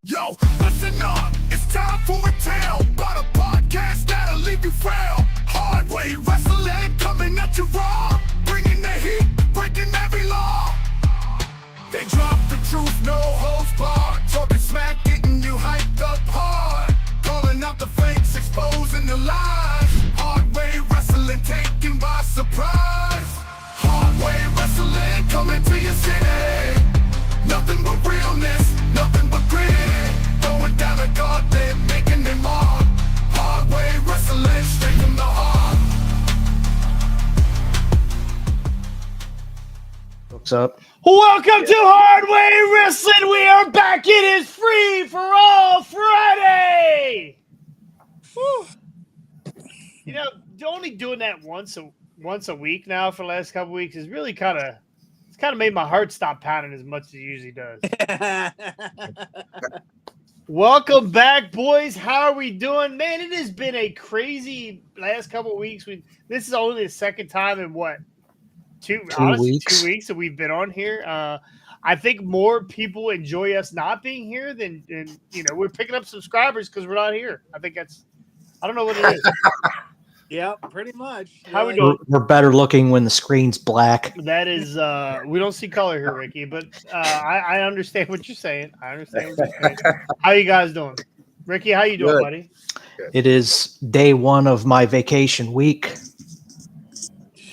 Yo, listen up, it's time for a tale about a podcast that'll leave you frail. Hard way wrestling coming at you raw, bringing the heat, breaking every law. They drop the truth, no holds barred, talking smack, getting you hyped up hard, calling out the fakes, exposing the lies. Hard way wrestling taken by surprise. Hard way wrestling coming to your city. Nothing but realness, nothing but grit. Going down a gauntlet, making them mark. Hard way wrestling straight from the heart. What's up? Welcome to Hardway Wrestling. We are back. It is free for all Friday. Whew. You know, only doing that once a week now for the last couple weeks is really kind of made my heart stop pounding as much as it usually does. Welcome back, boys. How are we doing? Man, it has been a crazy last couple of weeks. This is only the second time in what? Two weeks that we've been on here. I think more people enjoy us not being here than we're picking up subscribers because we're not here. I think I don't know what it is. Yeah, pretty much. How we doing? We're better looking when the screen's black. That is, we don't see color here, Ricky, but I understand what you're saying. How you guys doing? Ricky, how you doing, buddy? It is day one of my vacation week.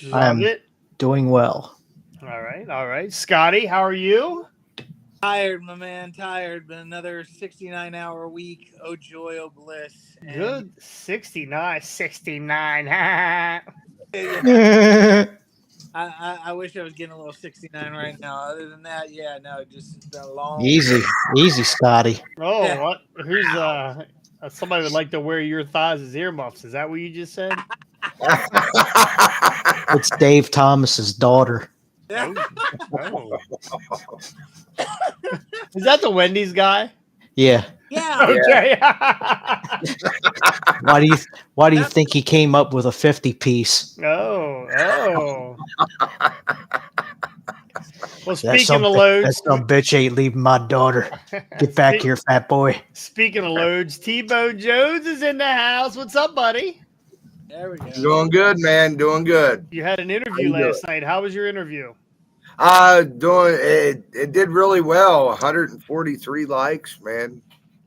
Love it. Doing well. All right. Scotty, how are you? Tired, my man. Tired. Been another 69-hour week. Oh joy, oh bliss. And Good. 69. I wish I was getting a little 69 right now. Other than that, yeah, no, just a long. Easy, Scotty. Oh, Yeah. what? Who's somebody would like to wear your thighs as earmuffs? Is that what you just said? It's Dave Thomas's daughter. Yeah. Oh. Is that the Wendy's guy? Yeah. Yeah. Okay. Why do you think he came up with a 50-piece? Oh. Well, That speaking of loads, that some bitch ain't leaving my daughter. Get back here, fat boy. Speaking of loads, T-Bone Jones is in the house. What's up, buddy? There we go. Doing good, man. Doing good. You had an interview last night. How was your interview? Doing it. It did really well. 143 likes, man.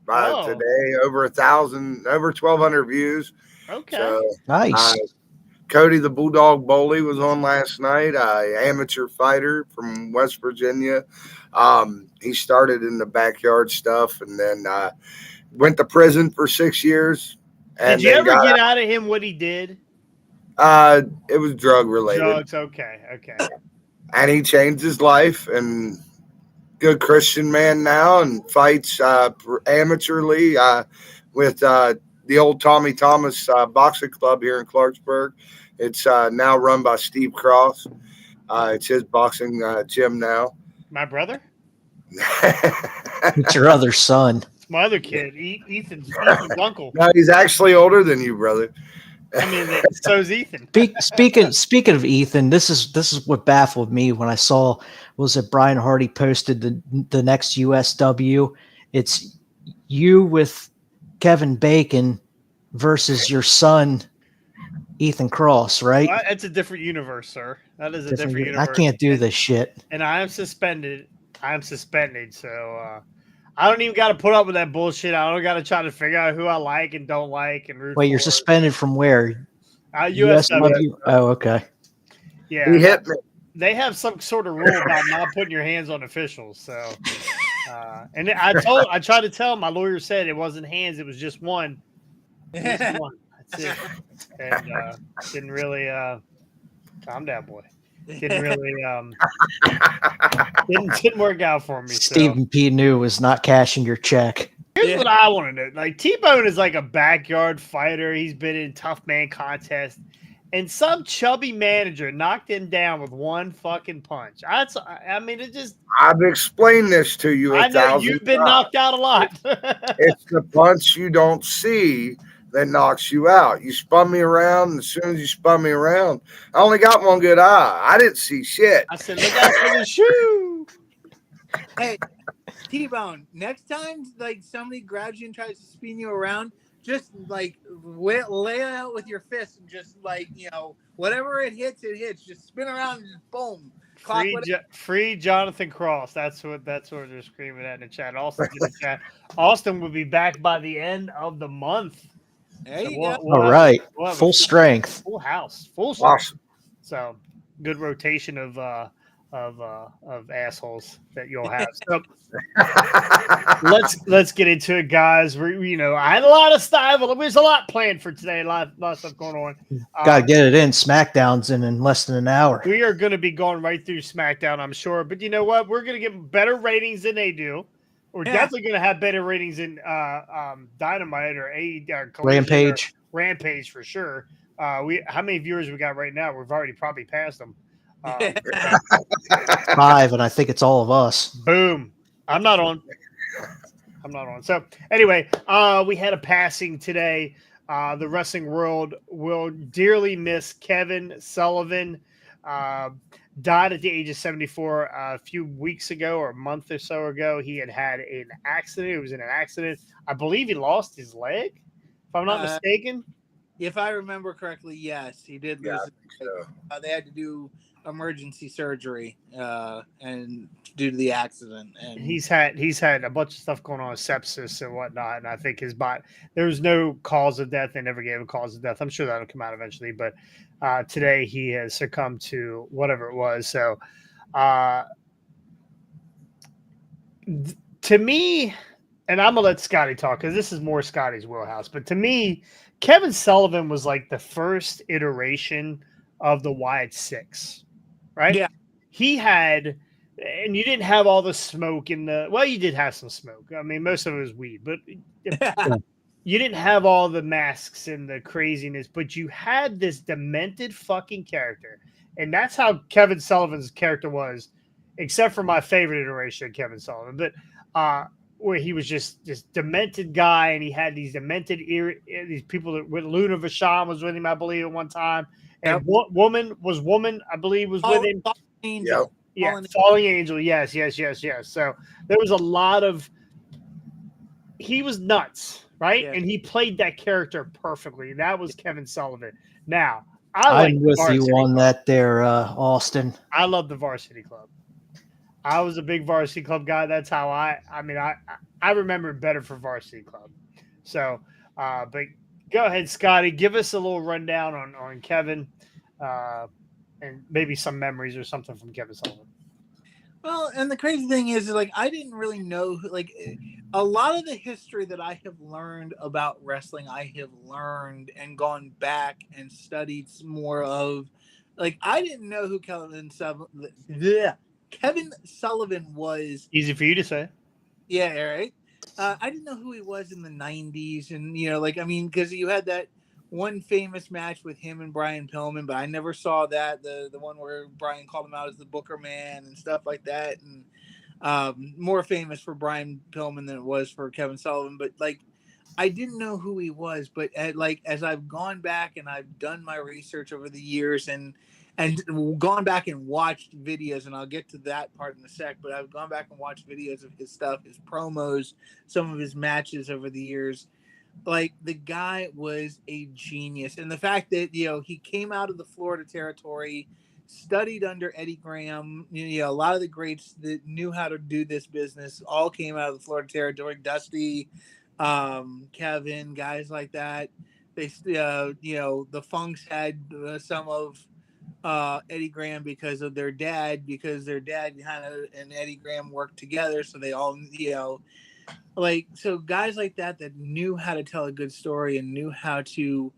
Oh. Today, over 1,000, over 1,200 views. Okay. So, Nice. Cody the Bulldog Boley was on last night. Amateur fighter from West Virginia. He started in the backyard stuff and then went to prison for 6 years. Did you ever get out of him what he did? It was drug related. Drugs. Okay. And he changed his life and good Christian man now and fights amateurly with the old Tommy Thomas boxing club here in Clarksburg. It's now run by Steve Cross. It's his boxing gym now. My brother? It's your other son. It's my other kid, Ethan's uncle. No, he's actually older than you, brother. I mean, so's Ethan. Speaking of Ethan, this is what baffled me when I saw was that Brian Hardy posted the next USW. It's you with Kevin Bacon versus your son Ethan Cross, right? Well, it's a different universe, sir. That is a different universe. I can't do this shit. And I am suspended. So I don't even got to put up with that bullshit. I don't got to try to figure out who I like and don't like and root Wait, you're for. suspended from where? USW. Oh, okay. Yeah, He hit me. they have some sort of rule about not putting your hands on officials. So, and I tried to tell him. My lawyer said it wasn't hands; it was just one. Just one. That's it. And didn't really calm down, boy. Didn't really didn't work out for me. Stephen P. New was not cashing your check. Here's what I want to know. Like, T-Bone is like a backyard fighter. He's been in tough man contests. And some chubby manager knocked him down with one fucking punch. It just... I've explained this to you. I know you've been knocked out a lot. It's the punch you don't see that knocks you out. You spun me around, and as soon as you spun me around, I only got one good eye. I didn't see shit. I said, look out for the shoe. Hey, T-Bone, next time like somebody grabs you and tries to spin you around, just like lay it out with your fist and just like, whatever it hits, just spin around and just boom. Free Jonathan Cross. That's what they're screaming at in the chat. Austin's in the chat. Austin will be back by the end of the month. There you go. All right. Full strength. Full house. Full strength. Awesome. So good rotation of assholes that you'll have. So let's get into it, guys. I had a lot of style. There's a lot planned for today. A lot of stuff going on. Gotta get it in. SmackDown's in less than an hour. We are going to be going right through SmackDown, I'm sure. But you know what? We're going to get better ratings than they do. We're definitely going to have better ratings in Dynamite or Rampage. Rampage for sure. How many viewers we got right now? We've already probably passed them. 5, and I think it's all of us. Boom. I'm not on. So anyway, we had a passing today. The wrestling world will dearly miss Kevin Sullivan. Died at the age of 74 a few weeks ago or a month or so ago. He had an accident. He was in an accident. I believe he lost his leg, if I'm not mistaken. If I remember correctly, yes, he did lose his leg. They had to do emergency surgery and due to the accident, and he's had a bunch of stuff going on with sepsis and whatnot, and I think his body, there was no cause of death. They never gave a cause of death. I'm sure that'll come out eventually, but today he has succumbed to whatever it was. So to me, and I'm gonna let Scotty talk because this is more Scotty's wheelhouse, but to me, Kevin Sullivan was like the first iteration of the Wyatt Six. Right? Yeah. He had, and you didn't have all the smoke in you did have some smoke. I mean, most of it was weed, but you didn't have all the masks and the craziness, but you had this demented fucking character. And that's how Kevin Sullivan's character was, except for my favorite iteration of Kevin Sullivan. But where he was just this demented guy, and he had these demented these people that with Luna Vachon was with him, I believe, at one time. And woman, I believe, was with him. Angel. Yeah, Falling Angel. Yes. So there was a lot of. He was nuts, right? Yeah. And he played that character perfectly. That was Kevin Sullivan. Now, I'm with you on that there, Austin. I love the Varsity Club. I was a big Varsity Club guy. That's how I remember it better for Varsity Club. So, but go ahead, Scotty. Give us a little rundown on Kevin and maybe some memories or something from Kevin Sullivan. Well, and the crazy thing is, like, I didn't really know, like, a lot of the history that I have learned about wrestling, I have learned and gone back and studied more of. Like, I didn't know who Kevin Sullivan was. Easy for you to say. Yeah, right. I didn't know who he was in the 90s. And, because you had that one famous match with him and Brian Pillman, but I never saw that. The one where Brian called him out as the Booker Man and stuff like that. And more famous for Brian Pillman than it was for Kevin Sullivan. But, like, I didn't know who he was. But, as I've gone back and I've done my research over the years and gone back and watched videos, and I'll get to that part in a sec, but I've gone back and watched videos of his stuff, his promos, some of his matches over the years. Like, the guy was a genius. And the fact that, he came out of the Florida territory, studied under Eddie Graham, a lot of the greats that knew how to do this business all came out of the Florida territory. Dusty, Kevin, guys like that. They, the Funks had some of Eddie Graham because their dad kind of and Eddie Graham worked together, so they all so guys like that knew how to tell a good story and knew how to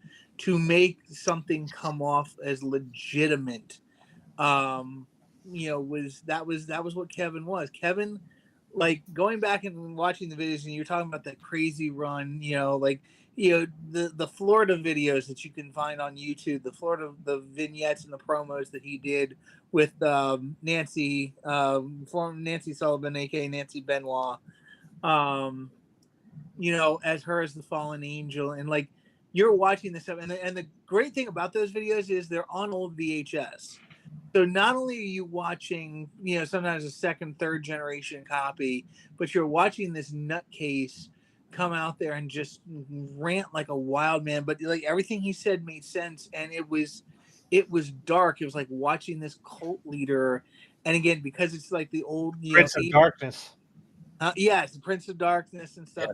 make something come off as legitimate. Was what Kevin was. Kevin, like, going back and watching the videos, and you're talking about that crazy run, the Florida videos that you can find on YouTube, the vignettes and the promos that he did with Nancy Sullivan, aka Nancy Benoit, as her as the fallen angel, and you're watching this stuff, and the great thing about those videos is they're on old VHS. So not only are you watching, sometimes a second, third generation copy, but you're watching this nutcase come out there and just rant like a wild man. But like everything he said made sense, and it was dark. It was like watching this cult leader, and again because it's like the old Prince of Darkness. Yes, the Prince of Darkness and stuff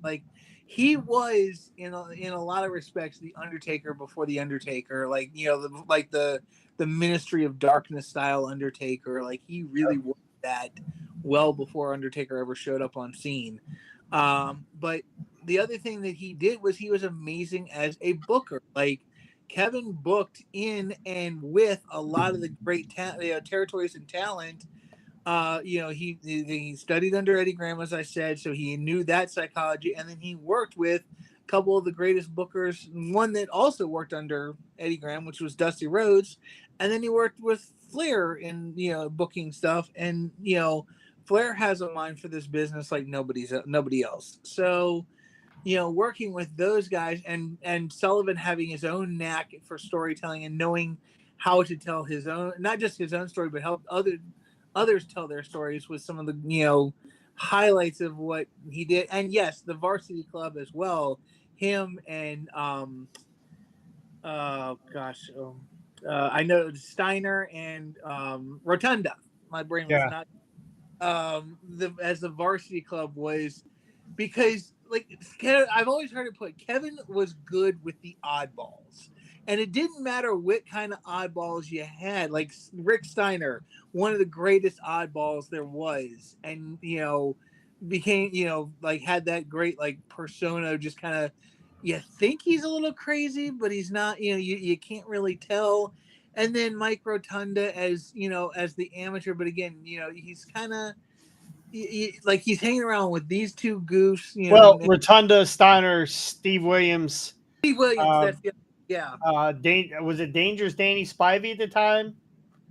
like he was in a lot of respects the Undertaker before the Undertaker, like the Ministry of Darkness style Undertaker. Like he really was that well before Undertaker ever showed up on scene. But the other thing that he did was he was amazing as a booker. Like Kevin booked in and with a lot of the great territories and talent. He studied under Eddie Graham, as I said, so he knew that psychology, and then he worked with a couple of the greatest bookers. One that also worked under Eddie Graham, which was Dusty Rhodes, and then he worked with Flair in booking stuff. And Flair has a mind for this business like nobody else. So working with those guys and Sullivan having his own knack for storytelling and knowing how to tell his own, not just his own story, but help others tell their stories with some of the highlights of what he did. And yes, the Varsity Club as well, him and I know Steiner and Rotunda. My brain was not as the Varsity Club was, because I've always heard it put, Kevin was good with the oddballs. And it didn't matter what kind of oddballs you had. Like Rick Steiner, one of the greatest oddballs there was, and became had that great persona. Just kind of, you think he's a little crazy, but he's not. You can't really tell. And then Mike Rotunda as the amateur, but again, he's kind of he's hanging around with these two goofs. Rotunda, Steiner, Steve Williams. That's yeah. Was it Dangerous Danny Spivey at the time?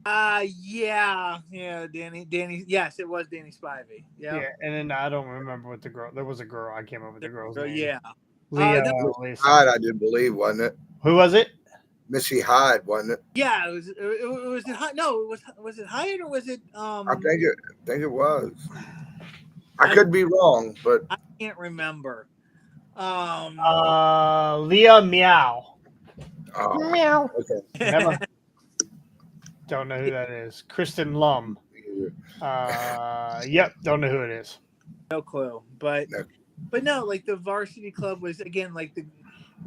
Yeah, Danny. Yes, it was Danny Spivey. Yeah. And then I don't remember what the girl. There was a girl. I can't remember the girl's name. Yeah. Hyde, I did believe, wasn't it? Who was it? Missy Hyde, wasn't it? Yeah, was it Hyde? No, was it Hyde or was it? I think it was. I could be wrong, but I can't remember. Leah Meow. Oh, Meow. okay. Never. Don't know who that is. Kristen Lum. Yep, don't know who it is. No clue. But no, the Varsity Club was again like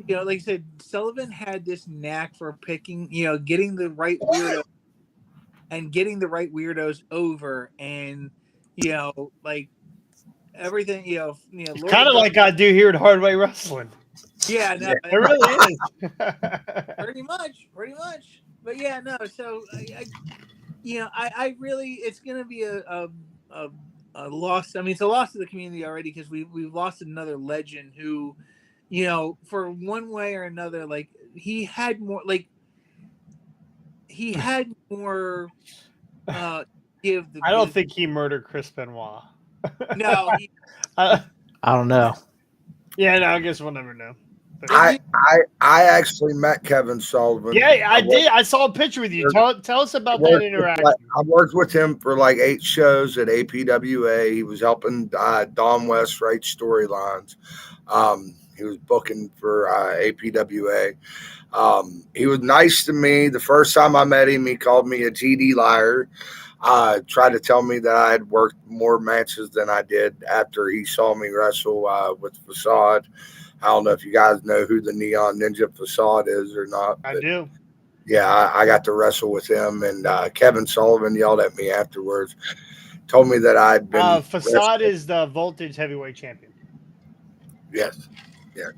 I said, Sullivan had this knack for picking, getting the right weirdo and getting the right weirdos over, and everything, It's kind of like I do here at Hardway Wrestling. Yeah, no, it really is. pretty much. But yeah, no. So I really, it's gonna be a loss. I mean, it's a loss to the community already because we've lost another legend who, for one way or another, he had more, give the. I don't think he murdered Chris Benoit. No, I don't know. Yeah, no, I guess we'll never know. But I actually met Kevin Sullivan. Yeah, I did. I saw a picture with you. Tell us about that interaction. I worked with him for 8 shows at APWA. He was helping Don West write storylines. He was booking for APWA. He was nice to me. The first time I met him, he called me a GD liar. Tried to tell me that I had worked more matches than I did after he saw me wrestle with Facade. I don't know if you guys know who the Neon Ninja Facade is or not. I do. Yeah, I got to wrestle with him, and Kevin Sullivan yelled at me afterwards. Told me that I'd been. Facade is the Voltage Heavyweight Champion. Yes. Yeah.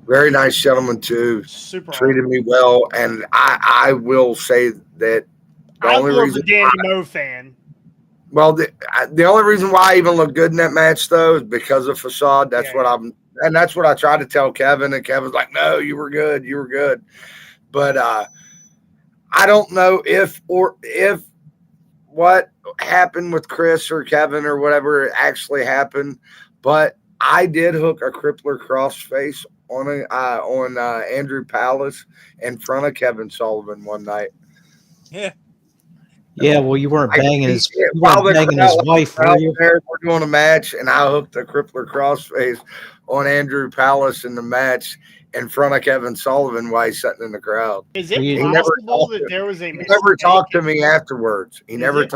Very nice gentleman, too. Super treated me well, and I will say that I'm more of a Danny Moe fan. Well, the only reason why I even look good in that match, though, is because of Facade. That's and that's what I tried to tell Kevin, and Kevin's like, "No, you were good. But I don't know if what happened with Chris or Kevin or whatever actually happened, but I did hook a crippler crossface on Andrew Palace in front of Kevin Sullivan one night. Yeah. Yeah, well, you weren't banging his Crowd wife, were you? there, we're doing a match, and I hooked the crippler crossface on Andrew Palace in the match in front of Kevin Sullivan while he's sitting in the crowd. Is it He possible that there was a He mistake? never talked to me afterwards. Is it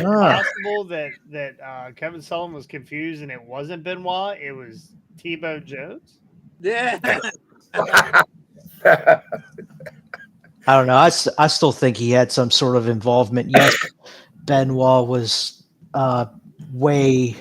possible that Kevin Sullivan was confused and it wasn't Benoit? It was Tebow Jones? Yeah. I don't know. I still think he had some sort of involvement. Yes, Benoit was way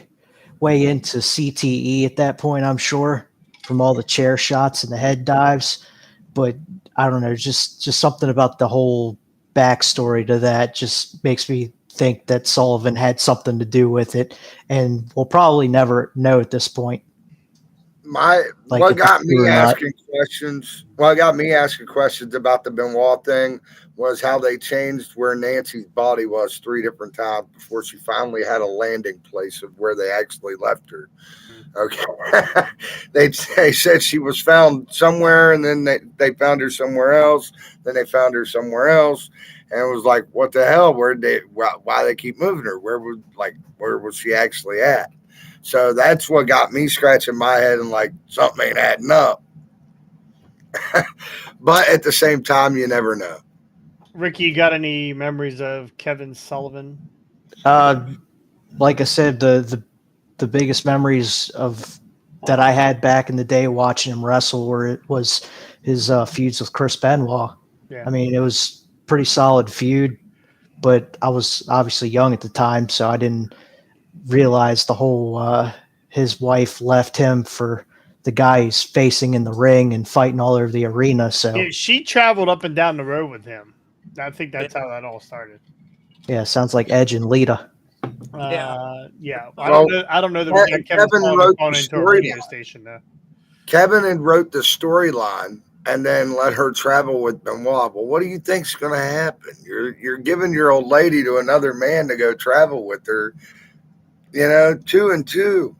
into CTE at that point, I'm sure, from all the chair shots and the head dives. But I don't know, just something about the whole backstory to that just makes me think that Sullivan had something to do with it, and we'll probably never know at this point. What got me asking questions about the Benoit thing was how they changed where Nancy's body was 3 different times before she finally had a landing place of where they actually left her. Okay. they said she was found somewhere, and then they found her somewhere else. Then they found her somewhere else, and it was like, what the hell? Why they keep moving her? Where was she actually at? So that's what got me scratching my head and like, something ain't adding up. But at the same time, you never know. Ricky, you got any memories of Kevin Sullivan? Like I said, the biggest memories of that I had back in the day watching him wrestle was his feuds with Chris Benoit. Yeah. I mean, it was pretty solid feud, but I was obviously young at the time, so I didn't realize the whole his wife left him for the guy he's facing in the ring and fighting all over the arena. So yeah, she traveled up and down the road with him. I think that's how that all started. Yeah, sounds like Edge and Lita. Yeah. I don't know that Kevin wrote the into a radio station though. Kevin had wrote the storyline and then let her travel with Benoit. Well, what do you think's going to happen? You're giving your old lady to another man to go travel with her. 2 and 2.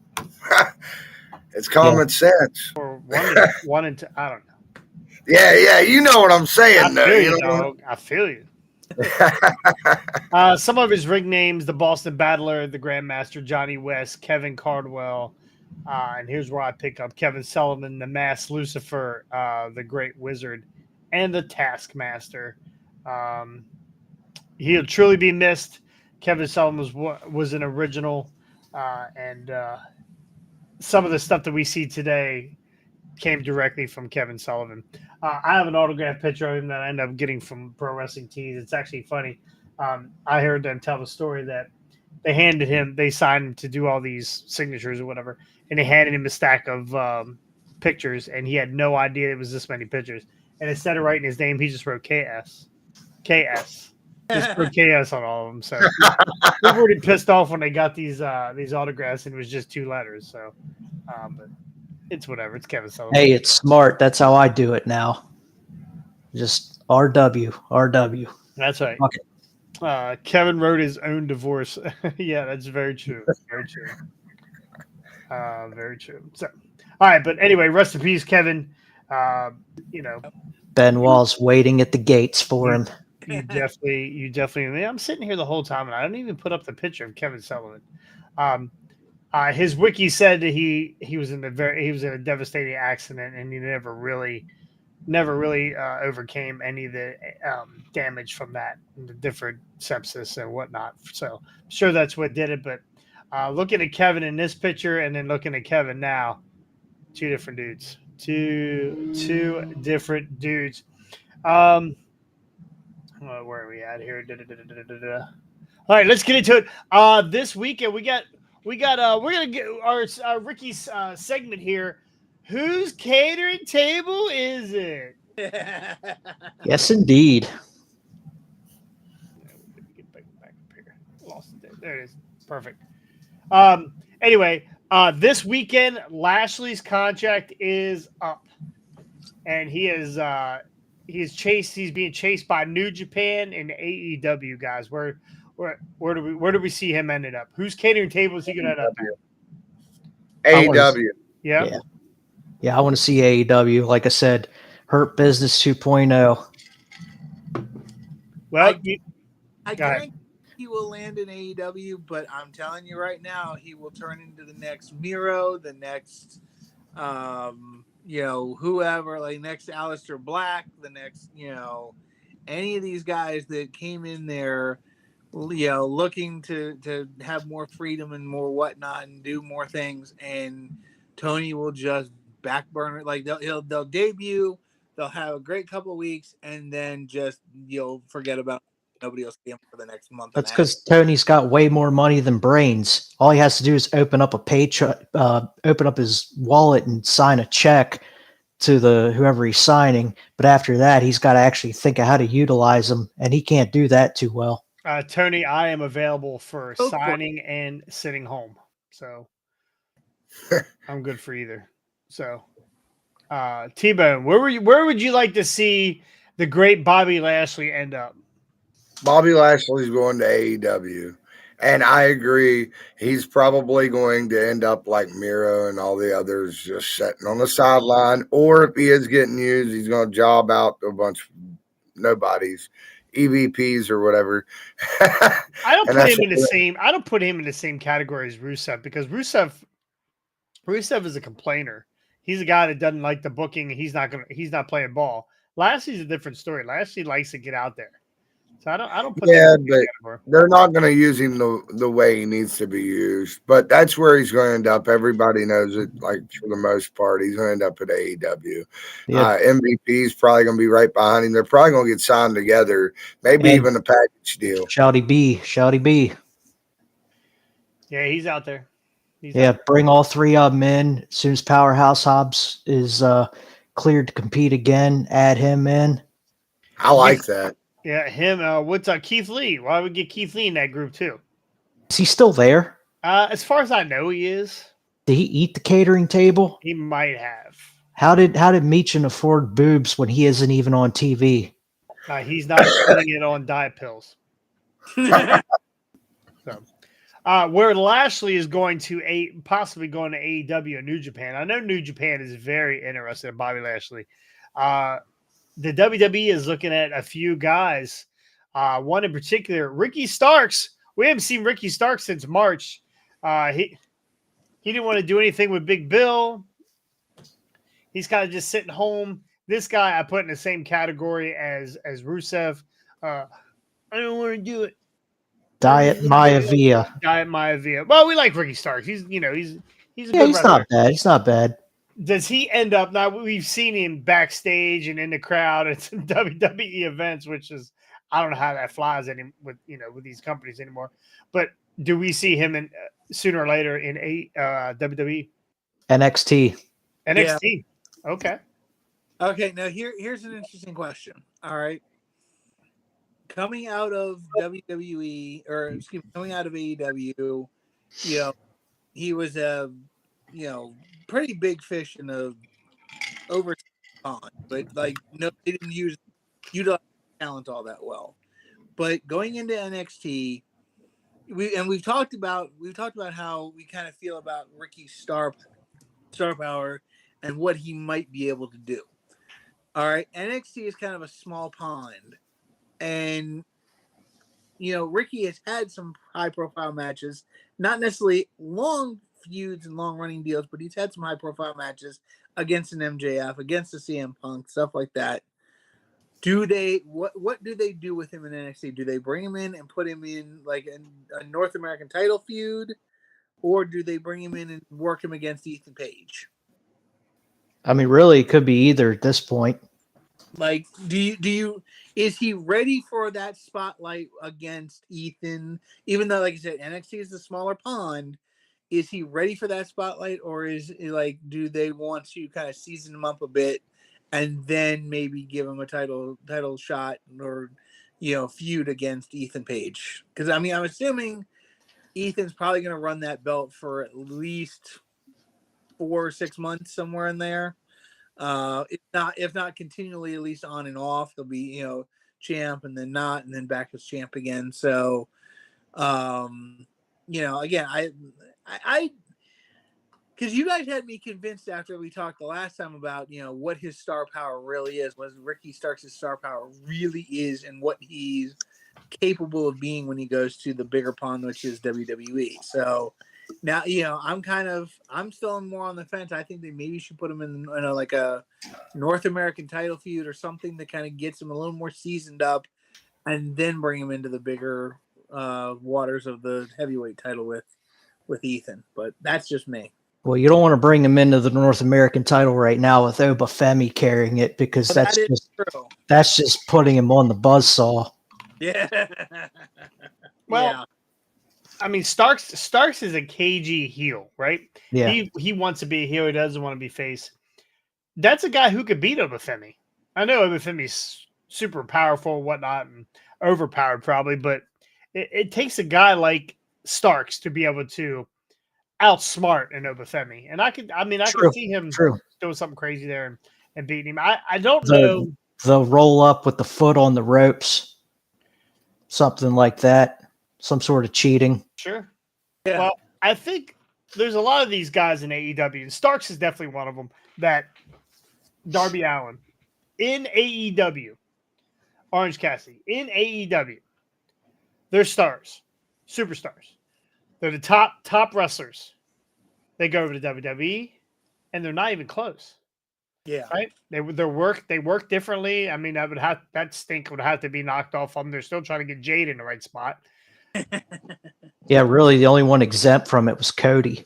It's common sense. Or one and two. I don't know. Yeah. You know what I'm saying. I feel you. Some of his ring names: the Boston Battler, the Grandmaster, Johnny West, Kevin Cardwell, and here's where I pick up Kevin Sullivan, the Masked Lucifer, the Great Wizard, and the Taskmaster. He'll truly be missed. Kevin Sullivan was an original, and some of the stuff that we see today came directly from Kevin Sullivan. I have an autographed picture of him that I ended up getting from Pro Wrestling Tees. It's actually funny. I heard them tell the story that they signed him to do all these signatures or whatever, and they handed him a stack of pictures, and he had no idea it was this many pictures. And instead of writing his name, he just wrote KS. Just put KS on all of them. So they were already pissed off when they got these autographs, and it was just 2 letters. So, but it's whatever. It's Kevin Sullivan. Hey, it's smart. That's how I do it now. Just RW. That's right. Okay. Kevin wrote his own divorce. Yeah, that's very true. Very true. Very true. So, all right, but anyway, rest in peace, Kevin. Benoit's waiting at the gates for him. You definitely. I'm sitting here the whole time, and I don't even put up the picture of Kevin Sullivan. His wiki said that he was in a devastating accident, and he never really overcame any of the damage from that, the different sepsis and whatnot. So I'm sure that's what did it. But looking at Kevin in this picture, and then looking at Kevin now, 2 different dudes. Two different dudes. Where are we at here? All right, let's get into it. This weekend we're gonna get our Ricky's segment here. Whose catering table is it? Yes, indeed. Get back up here. Lost it. There it is. Perfect. Anyway, this weekend Lashley's contract is up, and he's being chased by New Japan and AEW guys. Where do we see him ended up? Whose catering table is he going to end up at? AEW. Yeah, I want to see AEW. Like I said, Hurt Business 2.0. Well, I guarantee he will land in AEW, but I'm telling you right now, he will turn into the next Miro, the next, whoever, like next Aleister Black, the next, any of these guys that came in there, looking to have more freedom and more whatnot and do more things, and Tony will just backburner. Like they'll debut, they'll have a great couple of weeks, and then just you'll forget about. Nobody will see him for the next month. That's because Tony's got way more money than brains. All he has to do is open up open up his wallet and sign a check to the whoever he's signing. But after that, he's got to actually think of how to utilize them, and he can't do that too well. Tony, I am available for signing and sitting home, so I'm good for either. So, T-Bone, where would you like to see the great Bobby Lashley end up? Bobby Lashley's going to AEW. And I agree, he's probably going to end up like Miro and all the others, just sitting on the sideline. Or if he is getting used, he's going to job out a bunch of nobodies, EVPs or whatever. I don't put him in the same. I don't put him in the same category as Rusev, because Rusev is a complainer. He's a guy that doesn't like the booking. He's not playing ball. Lashley's a different story. Lashley likes to get out there. So I don't put that in but they're not going to use him the way he needs to be used. But that's where he's going to end up. Everybody knows it. Like for the most part, he's going to end up at AEW. Yeah. MVP is probably going to be right behind him. They're probably going to get signed together, maybe even a package deal. Shouty B. Yeah, he's out there. Bring all three of them in. As soon as Powerhouse Hobbs is cleared to compete again, add him in. I like that. Yeah, him. What's Keith Lee? Why would we get Keith Lee in that group too? Is he still there? As far as I know, he is. Did he eat the catering table? He might have. How did Meechin afford boobs when he isn't even on TV? He's not spending it on diet pills. So, where Lashley is going to possibly going to AEW and New Japan. I know New Japan is very interested in Bobby Lashley. The WWE is looking at a few guys. One in particular, Ricky Starks. We haven't seen Ricky Starks since March. He didn't want to do anything with Big Bill. He's kind of just sitting home. This guy I put in the same category as Rusev. I don't want to do it. Diet Maivia. Well, we like Ricky Starks. He's a good he's not bad. He's not bad. Does he end up now? We've seen him backstage and in the crowd at some WWE events, which is I don't know how that flies with these companies anymore. But do we see him in sooner or later in WWE? NXT. Yeah. Okay. Okay. Now here's an interesting question. All right. Coming out of WWE coming out of AEW, he was a pretty big fish in the over pond, but they didn't utilize talent all that well. But going into NXT, we've talked about how we kind of feel about Ricky's star power and what he might be able to do. All right, NXT is kind of a small pond, and Ricky has had some high profile matches, not necessarily long feuds and long running deals, but he's had some high profile matches against an MJF, against a CM Punk, stuff like that. What do they do with him in NXT? Do they bring him in and put him in like a North American title feud, or do they bring him in and work him against Ethan Page? I mean, really, it could be either at this point. Like, is he ready for that spotlight against Ethan? Even though, like I said, NXT is the smaller pond, is he ready for that spotlight, or is it like, do they want to kind of season him up a bit and then maybe give him a title shot or feud against Ethan Page? Because I'm assuming Ethan's probably going to run that belt for at least 4 or 6 months, somewhere in there. If not continually, at least on and off. He'll be champ and then not, and then back as champ again. So again, because you guys had me convinced after we talked the last time about, what his star power really is, what Ricky Starks' star power really is, and what he's capable of being when he goes to the bigger pond, which is WWE. So now, I'm still more on the fence. I think they maybe should put him in like a North American title feud or something that kind of gets him a little more seasoned up, and then bring him into the bigger waters of the heavyweight title with Ethan. But that's just me. Well, you don't want to bring him into the North American title right now with Obafemi carrying it, because Well, that's just putting him on the buzzsaw. Yeah. Well, yeah. I mean, Starks is a cagey heel, right? Yeah. He wants to be a heel. He doesn't want to be face. That's a guy who could beat Obafemi. I know Obafemi's super powerful and whatnot and overpowered probably, but it takes a guy like Starks to be able to outsmart an Obafemi. And I could see him doing something crazy there and beating him. I don't know. The roll up with the foot on the ropes, something like that, some sort of cheating. Sure. Yeah. Well, I think there's a lot of these guys in AEW, and Starks is definitely one of them, that Darby Allin in AEW, Orange Cassidy in AEW, they're stars, superstars. They're the top wrestlers. They go over to WWE, and they're not even close. Yeah. Right. They work differently. I mean, that stink would have to be knocked off them. They're still trying to get Jade in the right spot. Yeah, really, the only one exempt from it was Cody.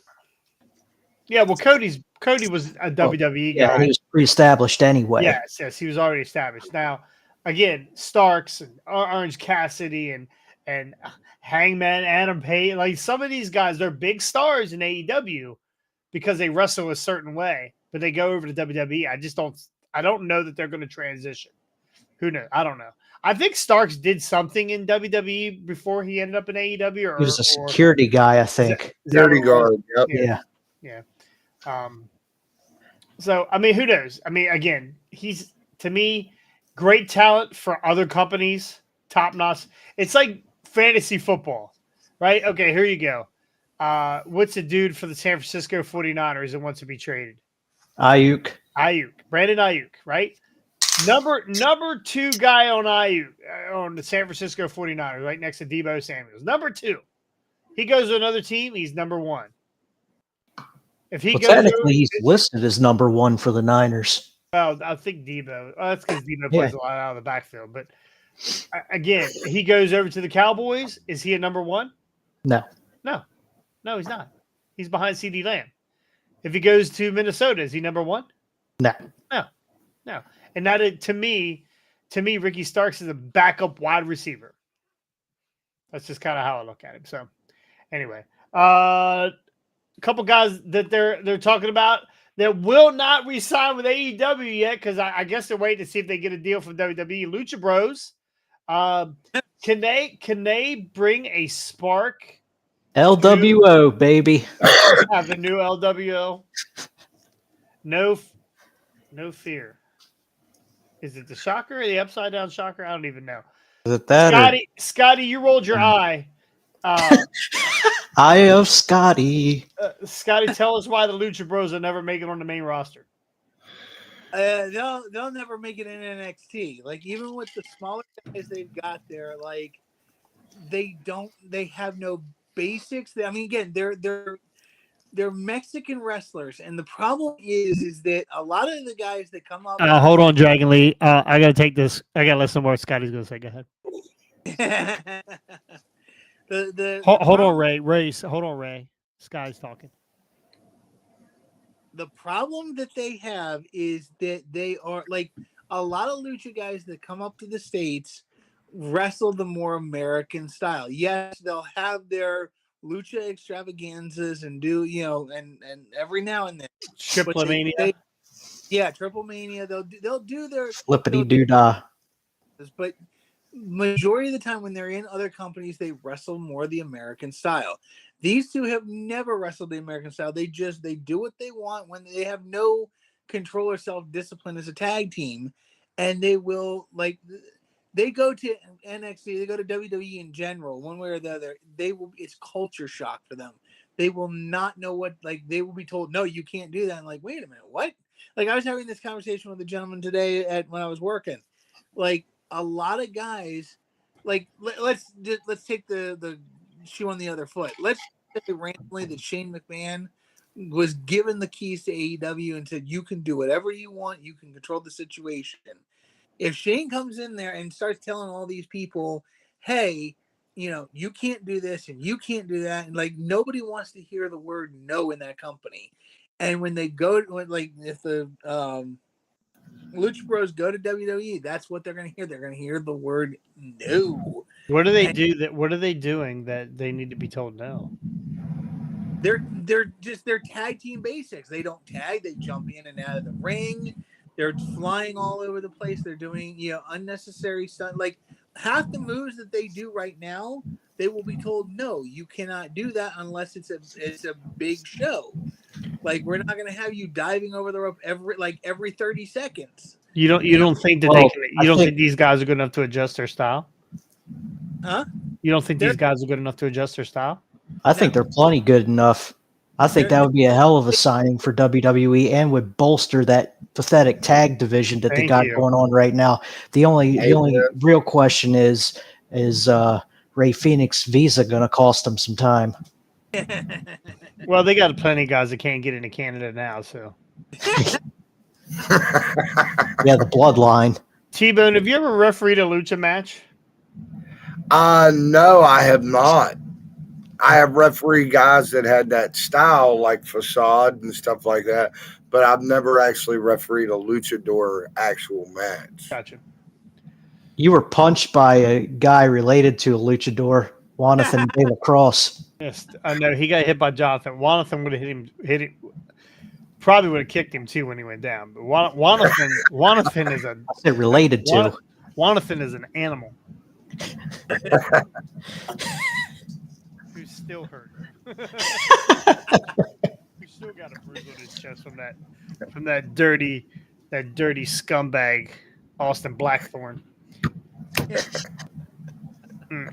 Yeah, well, Cody was a WWE guy. Yeah, he was pre-established anyway. Yes, he was already established. Now, again, Starks and Orange Cassidy and Hangman Adam Page, like some of these guys, they're big stars in AEW because they wrestle a certain way, but they go over to WWE. I don't know that they're going to transition. Who knows? I don't know. I think Starks did something in WWE before he ended up in AEW. He was a security guy, I think. Security guard. Yep. Yeah. So, I mean, who knows? I mean, again, he's, to me, great talent for other companies, top notch. It's like fantasy football, right? Okay, here you go. What's the dude for the San Francisco 49ers that wants to be traded? Ayuk. Brandon Ayuk, right? Number 2 guy on Ayuk on the San Francisco 49ers, right next to Deebo Samuels. Number 2. He goes to another team, he's number 1. If he goes technically, he's listed as number 1 for the Niners. Well, I think Deebo. That's because Deebo plays a lot out of the backfield. But again, he goes over to the Cowboys. Is he a number 1? No, he's not. He's behind CeeDee Lamb. If he goes to Minnesota, is he number 1? No. And that, to me, Ricky Starks is a backup wide receiver. That's just kind of how I look at him. So, anyway, a couple guys that they're talking about that will not re-sign with AEW yet, because I guess they're waiting to see if they get a deal from WWE. Lucha Bros. Can they bring a spark? LWO, baby. Have the new LWO. No fear. Is it the shocker or the upside down shocker? I don't even know. Is it that? Scotty, you rolled your eye. Eye of Scotty. Scotty, tell us why the Lucha Bros will never make it on the main roster. They'll never make it in NXT. Like, even with the smaller guys they've got there, like they have no basics. I mean, again, they're Mexican wrestlers, and the problem is that a lot of the guys that come up. Hold on, Dragon Lee. I gotta take this. I gotta listen to what Scotty's gonna say. Go ahead. Hold on, Ray. Hold on, Ray. Scotty's talking. The problem that they have is that they are like a lot of lucha guys that come up to the States wrestle the more American style. Yes, they'll have their lucha extravaganzas and do, and every now and then. Triple Mania. Triple Mania. They'll do their flippity doodah. But majority of the time when they're in other companies, they wrestle more the American style. These two have never wrestled the American style. They do what they want when they have no control or self-discipline as a tag team. And they will, like, they go to NXT, they go to WWE in general, one way or the other. It's culture shock for them. they will not know what, like, they will be told, no, you can't do that. And like, wait a minute, what? Like, I was having this conversation with a gentleman today when I was working. Like, a lot of guys, like, let's take the shoe on the other foot. Let's say randomly that Shane McMahon was given the keys to AEW and said, you can do whatever you want, you can control the situation. If Shane comes in there and starts telling all these people, hey, you can't do this and you can't do that, and like, nobody wants to hear the word no in that company. And when they go, if the Lucha Bros go to WWE, that's what they're going to hear. They're going to hear the word no. What do they do that? What are they doing that they need to be told no? They're just their tag team basics. They don't tag. They jump in and out of the ring. They're flying all over the place. They're doing unnecessary stuff. Like, half the moves that they do right now, they will be told no, you cannot do that unless it's a big show. Like, we're not going to have you diving over the rope every 30 seconds. You don't think that you don't think these guys are good enough to adjust their style? Huh? You don't think these guys are good enough to adjust their style? I think they're plenty good enough. I think that would be a hell of a signing for WWE and would bolster that pathetic tag division that they got going on right now. The only real question is Ray Phoenix visa going to cost them some time? Well, they got plenty of guys that can't get into Canada now, so. Yeah, the bloodline. T-Bone, have you ever refereed a lucha match? No, I have not. I have referee guys that had that style, like Facade and stuff like that, but I've never actually refereed a luchador actual match. Gotcha. You were punched by a guy related to a luchador, Jonathan De La Crosse. Yes, I know. He got hit by Jonathan. Jonathan would have hit him. Probably would have kicked him too when he went down. But Jonathan is a. I said related to. Jonathan is an animal. Who's still hurt. Who still got a bruise on his chest from that dirty scumbag, Austin Blackthorne.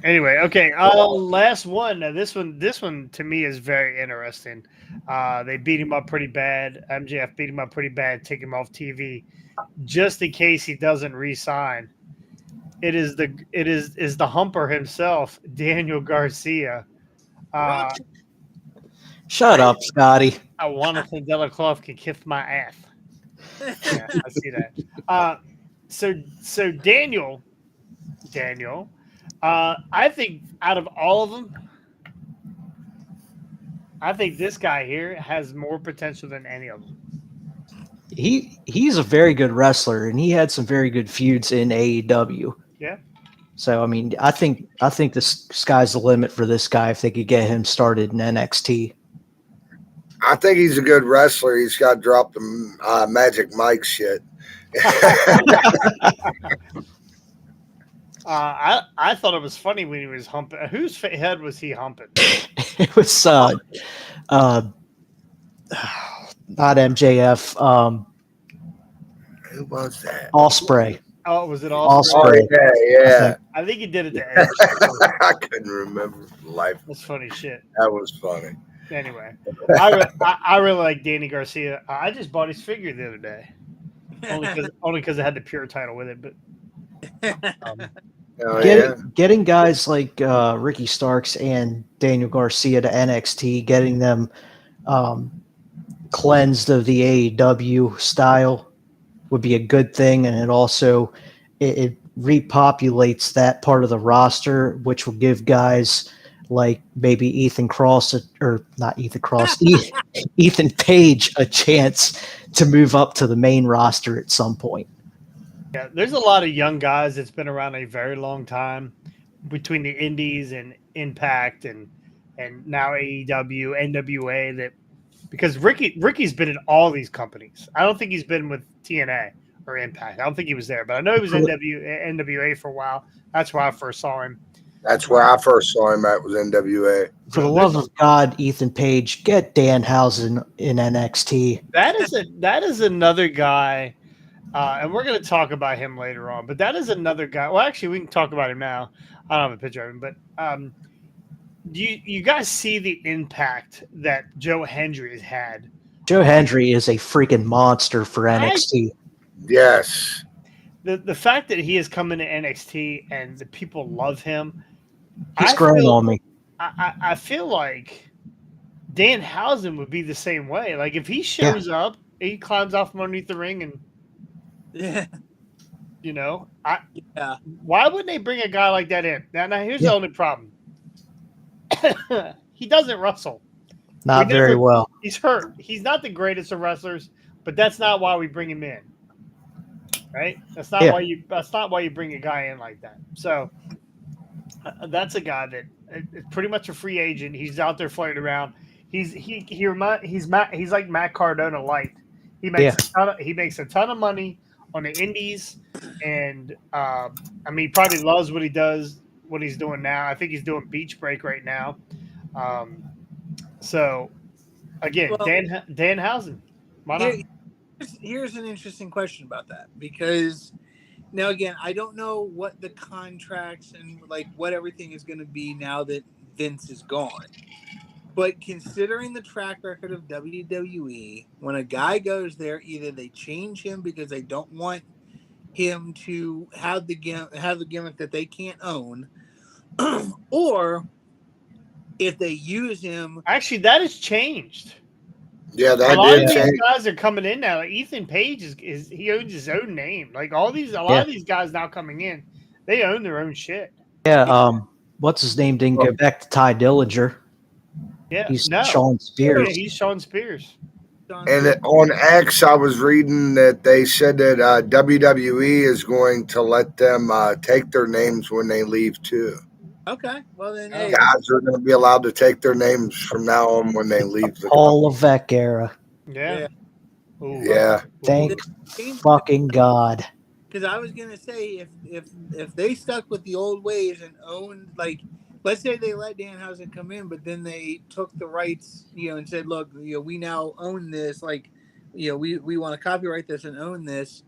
Anyway, okay. Last one. Now this one to me is very interesting. They beat him up pretty bad. MJF beat him up pretty bad, take him off TV, just in case he doesn't re-sign. It is the humper himself, Daniel Garcia. Shut up, Scotty. I wanted to Delacroix can kiss my ass. Yeah, I see that. So Daniel, I think out of all of them, I think this guy here has more potential than any of them. He's a very good wrestler, and he had some very good feuds in AEW. Yeah. So I mean, I think the sky's the limit for this guy if they could get him started in NXT. I think he's a good wrestler. He's got to drop the Magic Mike shit. I thought it was funny when he was humping. Whose head was he humping? It was not MJF. Who was that? Ospreay. Oh, was it Ospreay? Ospreay. Oh, yeah. I think he did it to Edge. I couldn't remember for life. That's funny shit. That was funny. Anyway, I really like Danny Garcia. I just bought his figure the other day, only because I had the pure title with it. But getting guys like Ricky Starks and Daniel Garcia to NXT, getting them cleansed of the AEW style would be a good thing, and it also it repopulates that part of the roster, which will give guys like maybe Ethan Page a chance to move up to the main roster at some point. Yeah, there's a lot of young guys that's been around a very long time between the Indies and Impact and now AEW, NWA, that because Ricky's been in all these companies. I don't think he's been with TNA or Impact. I don't think he was there, but I know he was NWA for a while. That's where I first saw him. That's where I first saw him at, was NWA. For the love of God, Ethan Page, get Danhausen in NXT. That is another guy, and we're going to talk about him later on. But that is another guy. Well, actually, we can talk about him now. I don't have a picture of him, but you guys see the impact that Joe Hendry has had? Joe Hendry is a freaking monster for NXT. Yes. The fact that he has come into NXT and the people love him, He's grown on me. I feel like Danhausen would be the same way. Like if he shows up, he climbs off from underneath the ring and why wouldn't they bring a guy like that in? Now here's the only problem. He doesn't wrestle. Not very well. He's hurt. He's not the greatest of wrestlers, but that's not why we bring him in. Right? That's not why you bring a guy in like that. So that's a guy that is pretty much a free agent. He's out there floating around. He's like Matt Cardona light. He makes a ton of money on the indies, and he probably loves what he does, what he's doing now. I think he's doing Beach Break right now. So again, Danhausen. Here's an interesting question about that, because now again, I don't know what the contracts and like what everything is going to be now that Vince is gone. But considering the track record of WWE, when a guy goes there, either they change him because they don't want him to have the gimmick that they can't own, or if they use him. Actually, that has changed. Yeah, that a lot did of these change. guys are coming in now. Like Ethan Page is he owns his own name. Like a lot of these guys now coming in, they own their own shit. Yeah. What's his name? Didn't go back to Ty Dillinger. Yeah, he's Sean Spears. Yeah, he's Sean Spears. And on X, I was reading that they said that WWE is going to let them take their names when they leave too. Okay, well then, guys are going to be allowed to take their names from now on when they leave the Paul Levesque era. Yeah. Ooh, yeah. Thank fucking God. Because I was gonna say if they stuck with the old ways and owned, like, let's say they let Danhausen come in, but then they took the rights, and said, look, we now own this, like, we want to copyright this and own this,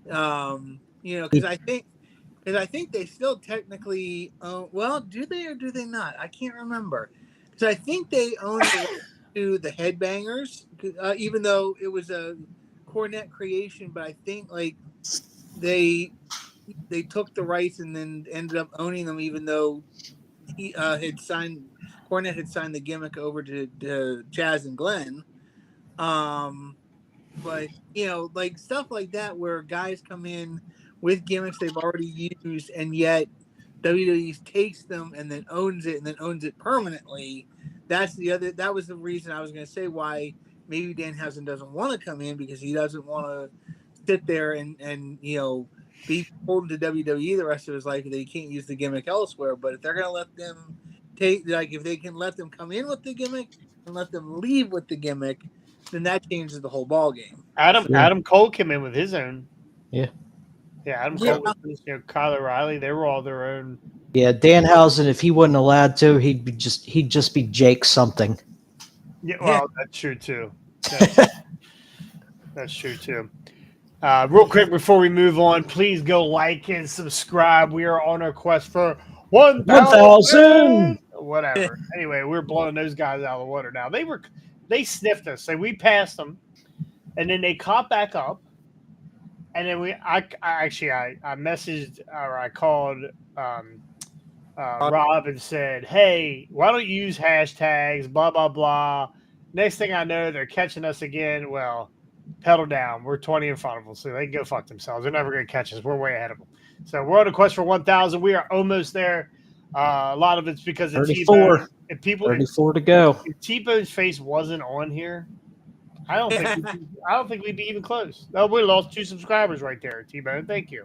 because I think they still technically own. Well, do they or do they not? I can't remember. Because I think they own to the Headbangers, even though it was a Cornette creation. But I think like they took the rights and then ended up owning them, even though he Cornette had signed the gimmick over to Chaz and Glenn. But like stuff like that where guys come in with gimmicks they've already used, and yet WWE takes them and then owns it permanently. That was the reason I was going to say why maybe Danhausen doesn't want to come in, because he doesn't want to sit there and be pulled to WWE the rest of his life, that he can't use the gimmick elsewhere. But if they're going to let them if they can let them come in with the gimmick and let them leave with the gimmick, then that changes the whole ball game. Adam Cole came in with his own. Yeah. Yeah, Adam Cole, Kyle O'Reilly, they were all their own. Yeah, Danhausen, if he wasn't allowed to, he'd just be Jake something. Yeah, well, that's true too. That's true too. Real quick before we move on, please go like and subscribe. We are on our quest for 1,000. Whatever. Anyway, we're blowing those guys out of the water now. They sniffed us, so we passed them, and then they caught back up. And then I messaged, or I called Rob and said, hey, why don't you use hashtags, blah, blah, blah. Next thing I know, they're catching us again. Well, pedal down. We're 20 in front of them, so they can go fuck themselves. They're never going to catch us. We're way ahead of them. So we're on a quest for 1,000. We are almost there. A lot of it's because of 34. If people 34 to go. If T-Bone's face wasn't on here, I don't think we'd be even close. No, we lost 2 subscribers right there, T-Bone. Thank you.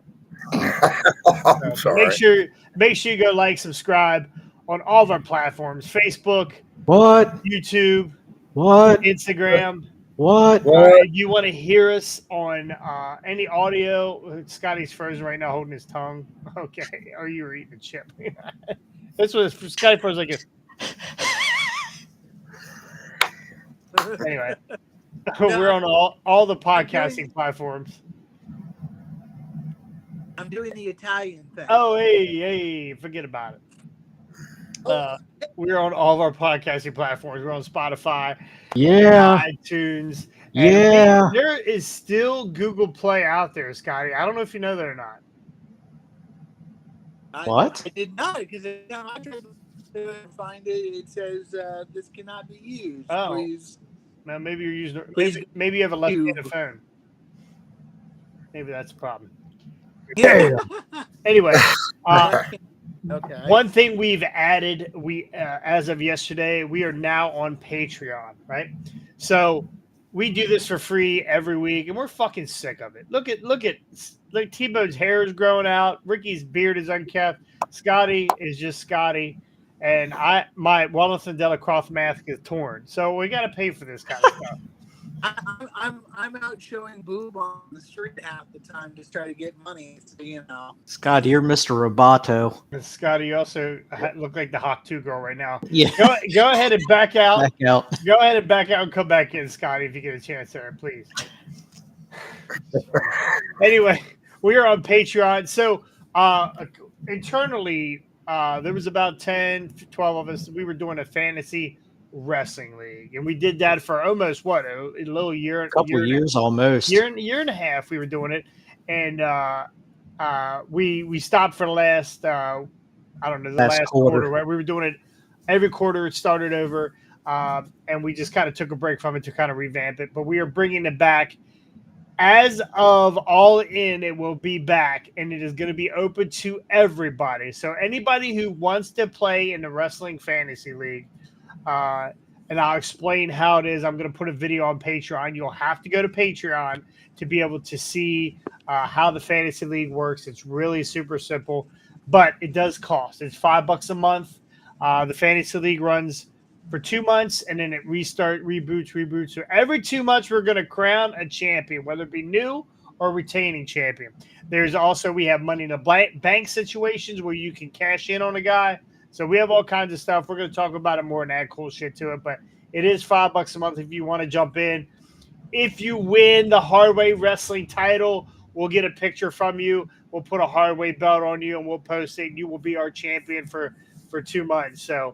I'm sorry. Make sure you go like, subscribe on all of our platforms: Facebook, YouTube, Instagram. What? You want to hear us on any audio? Scotty's frozen right now, holding his tongue. Okay, or you were eating a chip. This was Scotty froze like this. Anyway. We're on all the podcasting platforms. I'm doing the Italian thing. Oh, hey, forget about it. We're on all of our podcasting platforms. We're on Spotify, Yeah. iTunes. Yeah. There is still Google Play out there, Scotty. I don't know if you know that or not. What? I did not, because I tried to find it. It says this cannot be used. Oh. Please. Now maybe you're using. Please Maybe you have a left-handed YouTube. phone. Maybe that's the problem. Yeah. Anyway, Okay. one thing we've added, as of yesterday, we are now on Patreon, right? So we do this for free every week, and we're fucking sick of it. Look at T-Bone's hair is growing out. Ricky's beard is unkept. Scotty is just Scotty, and my Wellington Delacroix mask is torn. So we got to pay for this kind of stuff. I'm out showing boob on the street half the time, just trying to get money. So, you know. Scott, you're Mr. Roboto. And Scotty, you also look like the Hawk 2 girl right now. Yeah. Go ahead and back out. Back out. Go ahead and back out and come back in, Scotty, if you get a chance there, please. Anyway, we are on Patreon. So internally, there was about 10, 12 of us. We were doing a fantasy wrestling league, and we did that for almost a little year, Years almost. year and a half. We were doing it, and we stopped for the last I don't know, the last quarter. Right? We were doing it every quarter. It started over, and we just kind of took a break from it to kind of revamp it. But we are bringing it back. As of All In, it will be back, and it is going to be open to everybody. So anybody who wants to play in the Wrestling Fantasy League, and I'll explain how it is. I'm going to put a video on Patreon. You'll have to go to Patreon to be able to see how the Fantasy League works. It's really super simple, but it does cost. It's $5 a month. The Fantasy League runs for 2 months, and then it reboots. So every 2 months, we're going to crown a champion, whether it be new or retaining champion. There's also, we have money in the bank situations where you can cash in on a guy. So we have all kinds of stuff. We're going to talk about it more and add cool shit to it, but it is $5 a month if you want to jump in. If you win the Hardway Wrestling title, we'll get a picture from you. We'll put a Hardway belt on you, and we'll post it. And you will be our champion for 2 months. So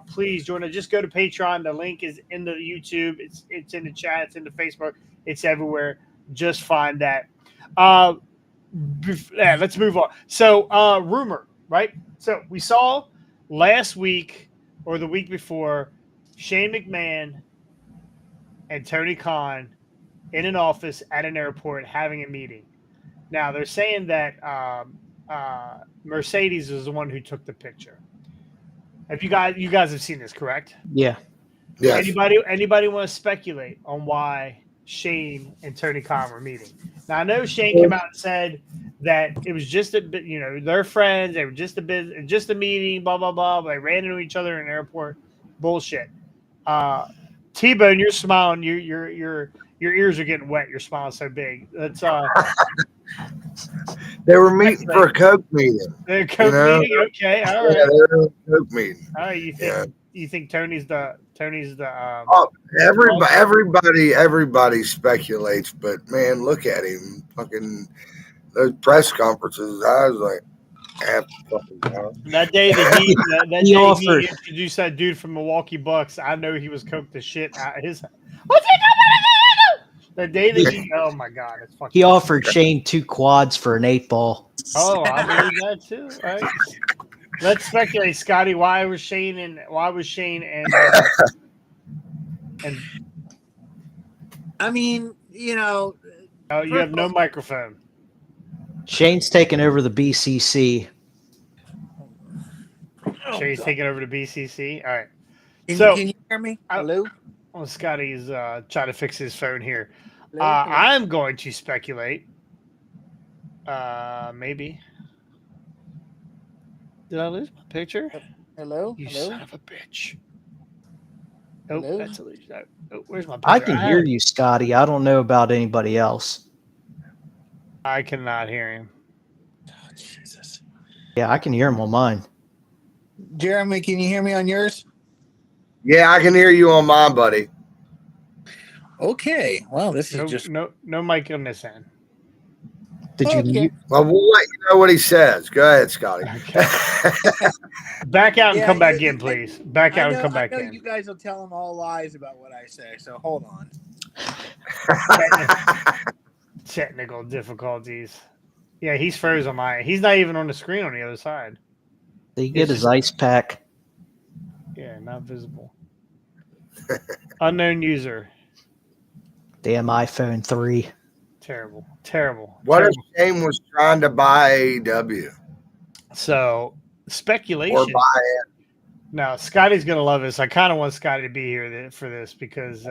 please join us. Just go to Patreon. The link is in the YouTube. It's in the chat. It's in the Facebook. It's everywhere. Just find that. Let's move on. So rumor, right? So we saw last week or the week before, Shane McMahon and Tony Khan in an office at an airport having a meeting. Now they're saying that Mercedes is the one who took the picture. Have you guys have seen this, correct? Yeah. Yes. Anybody want to speculate on why Shane and Tony Khan were meeting? Now I know Shane came out and said that it was just a bit, they're friends. They were just a meeting, blah blah blah. They ran into each other in an airport. Bullshit. T-Bone, you're smiling. Your ears are getting wet. You're smiling so big. That's They were meeting for a Coke meeting. They're Coke meeting. Okay, all right. Yeah, they were at a Coke meeting. All right, you think Tony's the everybody speculates, but man, look at him. Fucking those press conferences. I was like, that day that he introduced that dude from Milwaukee Bucks, I know he was coked the shit out of his. What's he doing? The day that oh my god, it's fucking. He offered Shane 2 quads for an 8-ball. Oh, I believe that too. All right. Let's speculate, Scotty. Why was Shane and I mean, oh, you have no microphone. Shane's taking over the BCC. Shane's taking over the BCC. All right. Can you hear me? Hello? Well, Scotty's trying to fix his phone here. I'm going to speculate. Maybe. Did I lose my picture? Hello? You Hello? son of a bitch. Oh, Hello? that's illusion. Oh, where's my picture? I can hear you, Scotty. I don't know about anybody else. I cannot hear him. Oh, Jesus. Yeah, I can hear him on mine. Jeremy, can you hear me on yours? yeah, I can hear you on mine, buddy. Okay. Well, this is just No mic on this end. Did you Okay. mute? Well, we'll let you know what he says. Go ahead, Scotty. Okay. Back out and come back in, please. Back out and come back I know in. you guys will tell him all lies about what I say, so hold on. Technical difficulties. Yeah, he's froze on my. He's not even on the screen on the other side. Did he get his ice pack? Yeah, not visible. Unknown user. Damn iPhone 3. Terrible. What terrible. if Shane was trying to buy AEW So or speculation. buy it? Now Scotty's gonna love this. I kind of want Scotty to be here for this because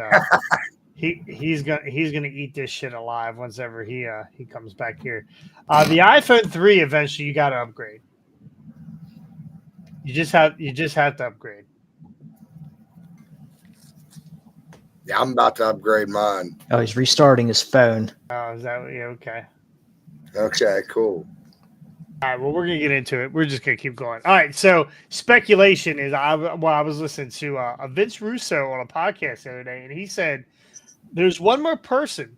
he's gonna eat this shit alive once ever he comes back here. The iPhone 3 eventually you got to upgrade. You just have to upgrade. Yeah, I'm about to upgrade mine. Oh, he's restarting his phone. Oh, is that yeah? Okay. Okay, cool. All right, well, we're gonna get into it. We're just gonna keep going. All right, so speculation is I was listening to a Vince Russo on a podcast the other day, and he said there's one more person.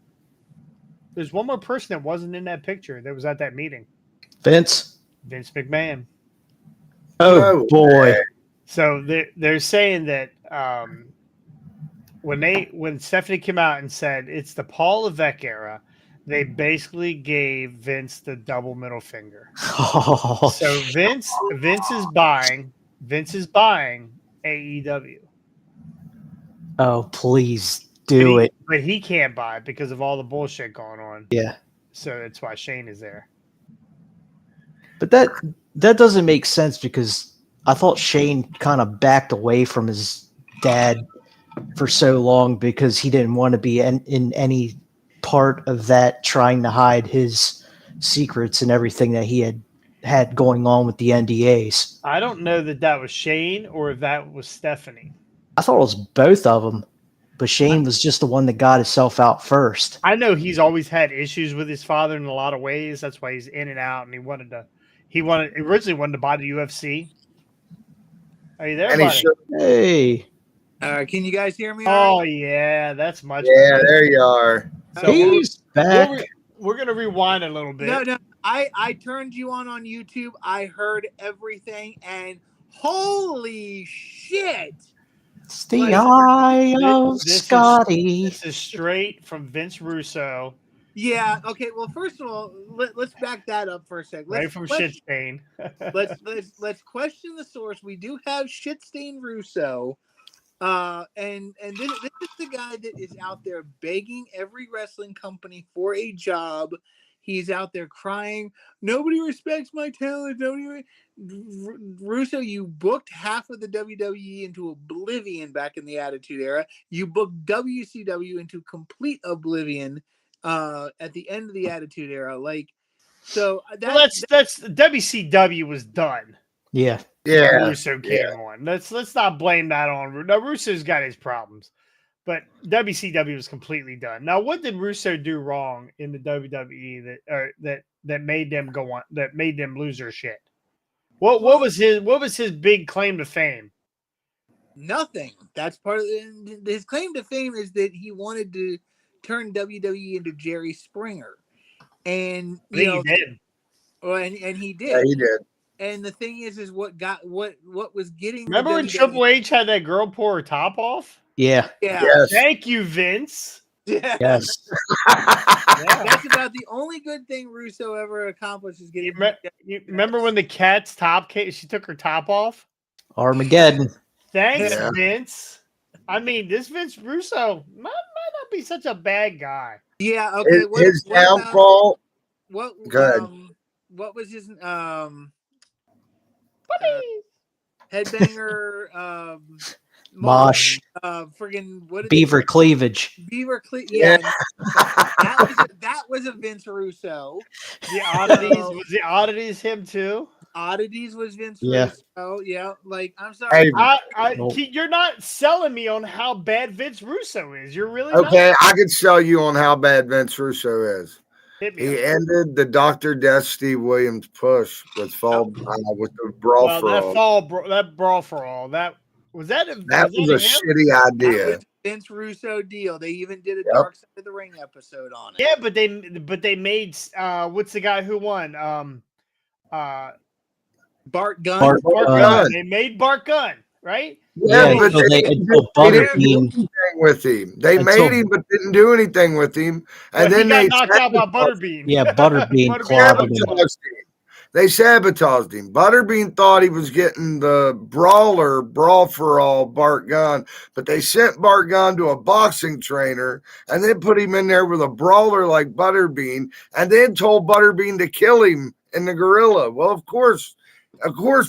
There's one more person that wasn't in that picture that was at that meeting. Vince McMahon. Oh boy. So they're saying that when Stephanie came out and said it's the Paul Levesque era, they basically gave Vince the double middle finger. Oh, So Vince is buying AEW. oh please do it. But he can't buy it because of all the bullshit going on. Yeah. So that's why Shane is there. But that doesn't make sense because I thought Shane kind of backed away from his dad for so long because he didn't want to be in any part of that, trying to hide his secrets and everything that he had going on with the NDAs. I don't know that was Shane or if that was Stephanie. I thought it was both of them, but Shane was just the one that got himself out first. I know he's always had issues with his father in a lot of ways. That's why he's in and out, and he originally wanted to buy the UFC. Are you there, And he buddy? should. Hey, Can you guys hear me? Oh yeah, that's much. Yeah, better. there you are. So he's back. we're gonna rewind a little bit. No. I turned you on YouTube. I heard everything, and holy shit! It's the eye of This Scotty. This is straight from Vince Russo, Yeah. Okay. Well, first of all, let's back that up for a second. right from Shit Stain. Let's question the source. We do have Shitstain Russo, and this is the guy that is out there begging every wrestling company for a job. He's out there crying, nobody respects my talent. Russo, you booked half of the WWE into oblivion back in the Attitude Era. You booked WCW into complete oblivion at the end of the Attitude Era. That's WCW was done. Yeah. Yeah. Russo came on. Let's not blame that on Russo. Now Russo's got his problems, but WCW was completely done. Now, what did Russo do wrong in the WWE that made them go on? That made them lose their shit? What was his big claim to fame? Nothing. That's part of his claim to fame is that he wanted to turn WWE into Jerry Springer, and he did. Well, and he did. Yeah, he did. And the thing is what was getting. Remember when Triple H had that girl pour her top off? Yeah. Yeah. Yes. Thank you, Vince. Yeah. Yes. That's about the only good thing Russo ever accomplished is getting. You remember when the cat's top came? She took her top off. Armageddon. Thanks, Yeah. Vince. I mean, this Vince Russo might not be such a bad guy. Yeah. Okay. His downfall. What? Good. What was his Puppies. headbanger? Mosh. Friggin' what? Beaver cleavage. Beaver cleavage. Yeah. That was a Vince Russo. The oddities was the oddities him too. Oddities was Vince Yeah. Russo. Yeah. Like, I'm sorry. Hey, You're not selling me on how bad Vince Russo is. You're really okay, not. I can sell you on how bad Vince Russo is. Hit me He up. ended the Dr. Death Steve Williams push with the brawl Well, for all. that brawl for all. That was That was a shitty idea. Vince Russo deal. They even did a Dark Side of the Ring episode on it. Yeah, but they made what's the guy who won? Bart Gunn. Bart Gunn. They made Bart Gunn, right? Yeah, but they didn't do anything with him. They made him, but didn't do anything with him. And then he got knocked out by Butterbean. Yeah, Butterbean sabotaged him. They sabotaged him. Butterbean thought he was getting the brawl for all Bart Gunn, but they sent Bart Gunn to a boxing trainer and then put him in there with a brawler like Butterbean, and then told Butterbean to kill him in the gorilla. Well, of course,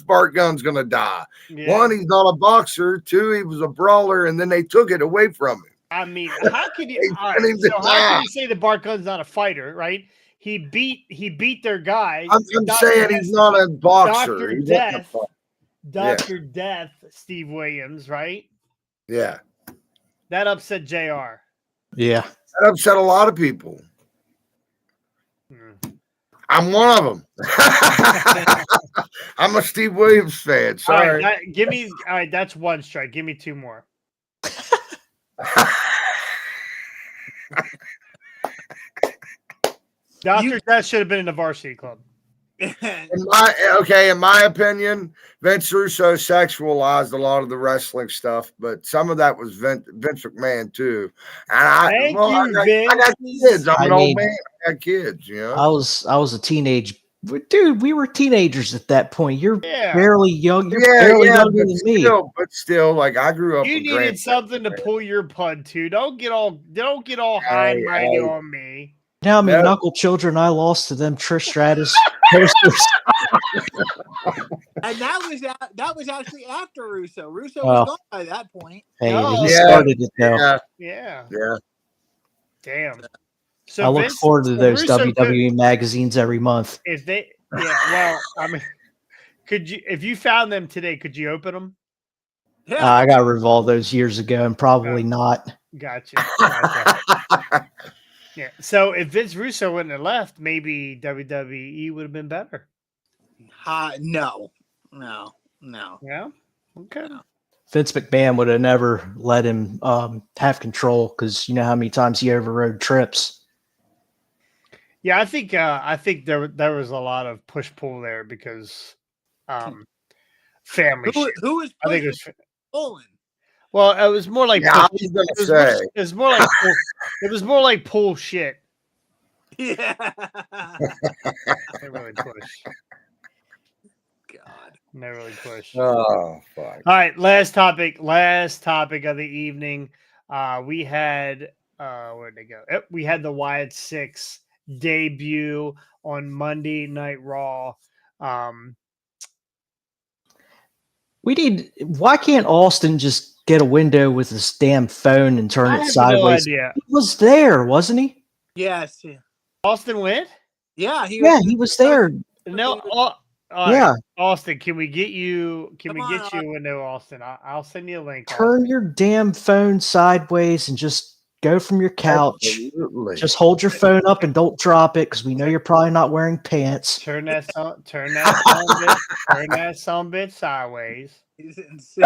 Bart Gunn's going to die. Yeah. One, he's not a boxer. Two, he was a brawler, and then they took it away from him. I mean, how can you? How can you say that Bart Gunn's not a fighter, right? He beat their guy. I'm saying he's not a boxer. Dr. Death, Steve Williams, right? Yeah. That upset JR. Yeah. That upset a lot of people. I'm one of them. I'm a Steve Williams fan. Sorry. All right, that's one strike. Give me two more. Dr. Death should have been in the varsity club. In my opinion, Vince Russo sexualized a lot of the wrestling stuff, but some of that was Vince McMahon too. And I got kids. I'm an old man. I got kids. You know, I was a teenage dude. We were teenagers at that point. You're barely young. You're barely younger than me. But still, like I grew up. You needed something to pull your pud to. Don't get all high and mighty on me. Now, I mean, Knuckle Children, I lost to them Trish Stratus posters. And that was actually after Russo. Russo was gone by that point. Hey, he started it though. Yeah. Damn. So I look forward to those WWE magazines every month. Well, I mean, if you found them today, could you open them? Yeah. I got rid of all those years ago and probably not. Gotcha. Yeah. So if Vince Russo wouldn't have left, maybe WWE would have been better. No. Yeah. Okay. No. Vince McMahon would have never let him have control because you know how many times he overrode trips. Yeah, I think there was a lot of push pull there because family. Who was? I think it was Olin. Well, it was more like it was more like pull shit. Yeah. They really push. God. They really push. Oh, fuck. All right, last topic of the evening. We had where'd they go? We had the Wyatt 6 debut on Monday Night Raw. Why can't Austin just get a window with his damn phone and turn it sideways? No idea. He was there, wasn't he? Yes. Austin went? Yeah, he was there. No, yeah. Austin, can we get you a window, Austin? I'll send you a link. Turn your damn phone sideways and just go from your couch. Absolutely. Just hold your phone up and don't drop it because we know you're probably not wearing pants. Turn that son bitch sideways. He's insane.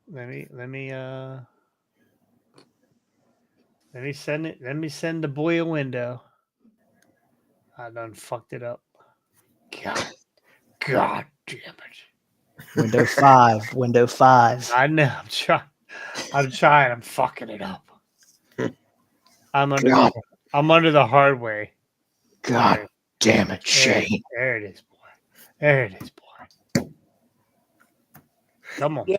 Let me send the boy a window. I done fucked it up. God damn it. Window 5. I know. I'm trying. I'm fucking it up. I'm under the hard way. God damn it, Shane. There it is, boy. Come on. Yeah,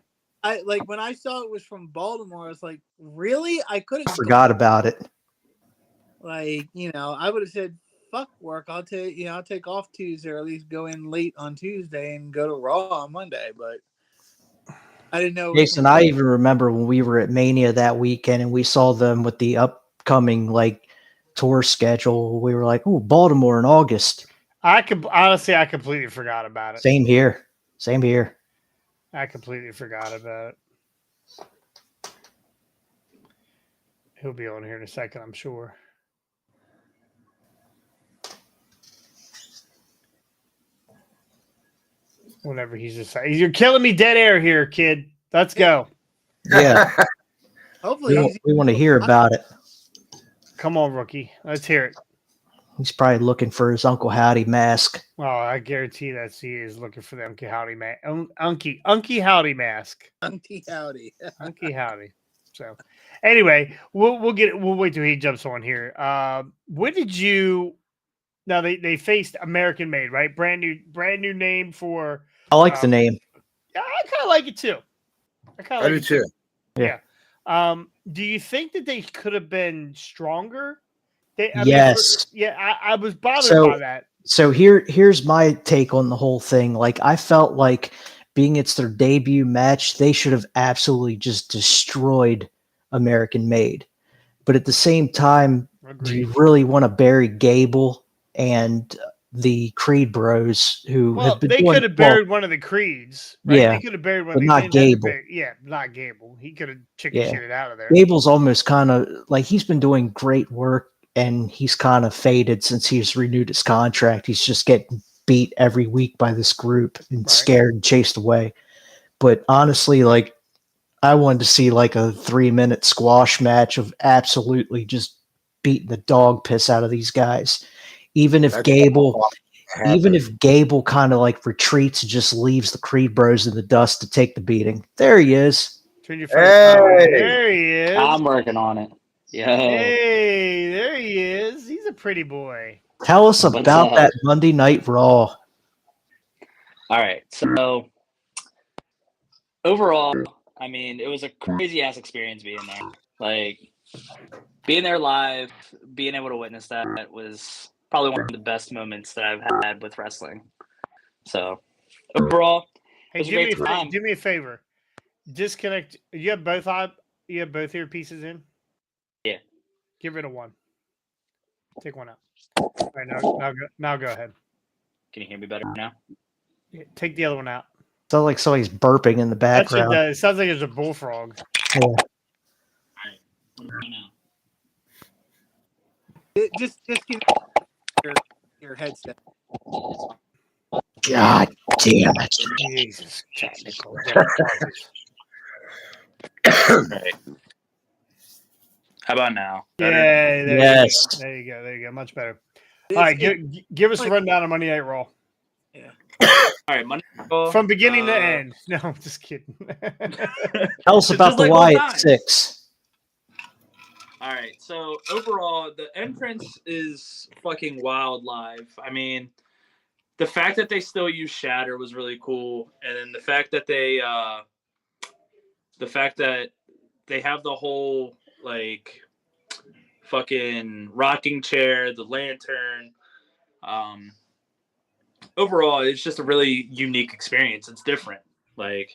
when I saw it was from Baltimore, I was like, really? I could have forgot about it. I would have said, fuck work. I'll take off Tuesday or at least go in late on Tuesday and go to Raw on Monday, but I didn't know. Jason, I even remember when we were at Mania that weekend and we saw them with the upcoming tour schedule. We were like, "Oh, Baltimore in August." I completely forgot about it. Same here. I completely forgot about it. He'll be on here in a second, I'm sure. Whenever he's just, you're killing me dead air here, kid. Let's go. Yeah, Hopefully, we want to hear about it. Come on, rookie. Let's hear it. He's probably looking for his Uncle Howdy mask. Well, I guarantee that he is looking for the Unky Howdy Unky Howdy mask. Unky Howdy. Unky Howdy. So, anyway, we'll wait till he jumps on here. When did you? Now they faced American Made, right? Brand new name for. I like the name. Yeah, I kind of like it too. I do too. Yeah. Do you think that they could have been stronger? Yes. I was bothered by that. So here's my take on the whole thing. Like, I felt like being it's their debut match, they should have absolutely just destroyed American Made. But at the same time, do you really want to bury Gable and the Creed Bros who have been they could have buried one of the Creeds, right? Yeah, They could have buried one of but the not Gable. not Gable. He could have chicken shitted out of there. Gable's almost kind of like he's been doing great work and he's kind of faded since he's renewed his contract. He's just getting beat every week by this group and scared and chased away. But honestly, like, I wanted to see like a 3-minute squash match of absolutely just beating the dog piss out of these guys. Even if Gable kind of like retreats and just leaves the Creed Bros in the dust to take the beating. There he is. Turn your there he is. I'm working on it. Yeah. Hey, there he is. He's a pretty boy. Tell us about that Monday Night Raw. All right. So overall, I mean, it was a crazy ass experience being there. Like, being there live, being able to witness that was probably one of the best moments that I've had with wrestling. So overall, hey, do me a favor. Disconnect. You have both earpieces in? Yeah. Get rid of one. Take one out. All right, now go ahead. Can you hear me better now? Yeah, take the other one out. Sounds like somebody's burping in the background. It sounds like there's a bullfrog. Yeah. All right. What about now? Just give your headset. God damn it. Jesus. Technical. Right. How about now? Yeah, there you go. Much better. All right, give us a rundown of Monday Night Raw. Yeah. All right, Monday Night Raw, from beginning to end. No, I'm just kidding. Tell us about the Wyatt 6. All right, so overall, the entrance is fucking wild live. I mean, the fact that they still use Shatter was really cool, and then the fact that they have the whole like fucking rocking chair, the lantern. Overall, it's just a really unique experience. It's different, like,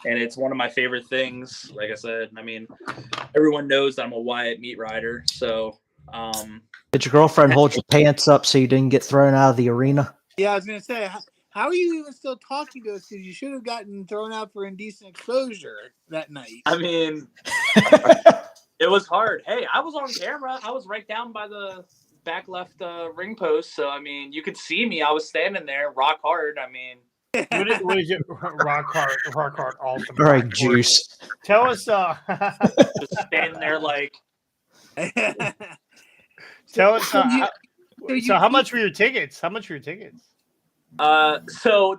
and it's one of my favorite things. Like I said, I mean, everyone knows that I'm a Wyatt meat rider. So, did your girlfriend hold your pants up so you didn't get thrown out of the arena? Yeah, I was gonna say, how are you even still talking to us? Because you should have gotten thrown out for indecent exposure that night. I mean, it was hard. Hey, I was on camera. I was right down by the back left ring post. So, I mean, you could see me. I was standing there, rock hard. I mean, what is it? Rock hard, ultimate. All right, Juice. Tell us. Just standing there like. Tell us. So, how much were your tickets? So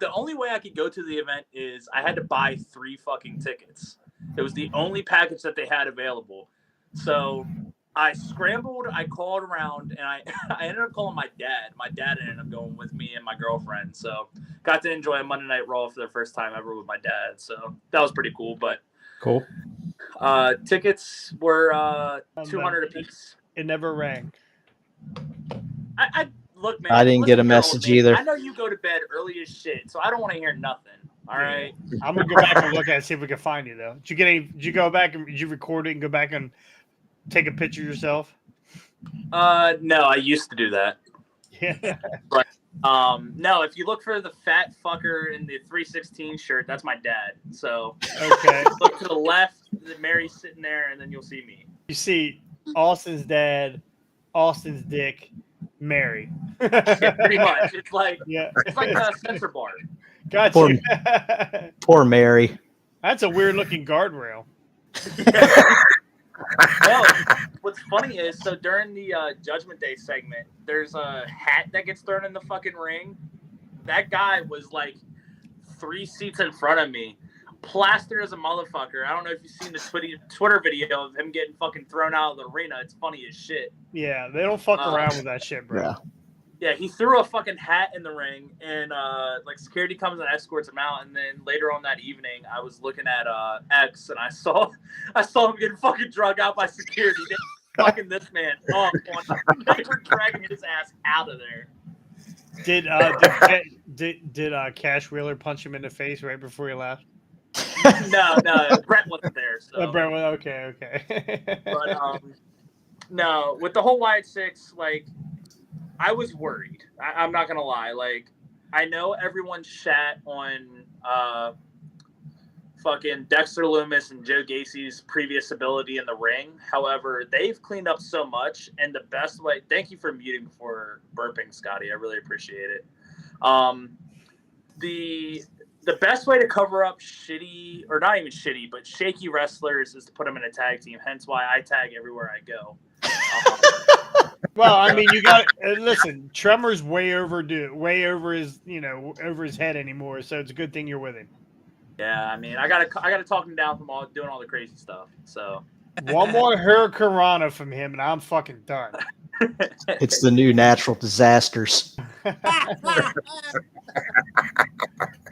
the only way I could go to the event is I had to buy 3 fucking tickets. It was the only package that they had available. So I scrambled, I called around, and I ended up calling my dad. My dad ended up going with me and my girlfriend. So got to enjoy a Monday Night Raw for the first time ever with my dad. So that was pretty cool. But cool. Tickets were $200 a piece. It never rang. I look, man. I didn't get a message either. I know you go to bed early as shit, so I don't want to hear nothing. All right. I'm gonna go back and look at it, see if we can find you though. Did you go back and did you record it and go back and take a picture yourself? No, I used to do that. Yeah. But no, if you look for the fat fucker in the 316 shirt, that's my dad. So okay. Look to the left, Mary's sitting there, and then you'll see me. You see Austin's dad, Austin's dick, Mary. Yeah, pretty much. It's like it's like a sensor bar. Gotcha. Poor Mary. That's a weird looking guardrail. No, what's funny is, so during the Judgment Day segment, there's a hat that gets thrown in the fucking ring. That guy was like 3 seats in front of me, plastered as a motherfucker. I don't know if you've seen the Twitter video of him getting fucking thrown out of the arena. It's funny as shit. Yeah, they don't fuck around with that shit, bro. Yeah, he threw a fucking hat in the ring, and like security comes and escorts him out. And then later on that evening, I was looking at X, and I saw him getting fucking drug out by security. They were fucking this man up. They were dragging his ass out of there. Did Cash Wheeler punch him in the face right before he left? No, Brett wasn't there. So. Brett was okay. But no, with the whole Wyatt 6, like, I was worried. I'm not gonna lie. Like, I know everyone shat on fucking Dexter Lumis and Joe Gacy's previous ability in the ring. However, they've cleaned up so much, and the best way. Thank you for muting before burping, Scotty. I really appreciate it. The best way to cover up shitty, or not even shitty, but shaky wrestlers is to put them in a tag team. Hence why I tag everywhere I go. Well, I mean, you got listen. Tremor's way over his, over his head anymore. So it's a good thing you're with him. Yeah, I mean, I gotta talk him down from doing all the crazy stuff. So one more Hurricanrana from him, and I'm fucking done. It's the new natural disasters.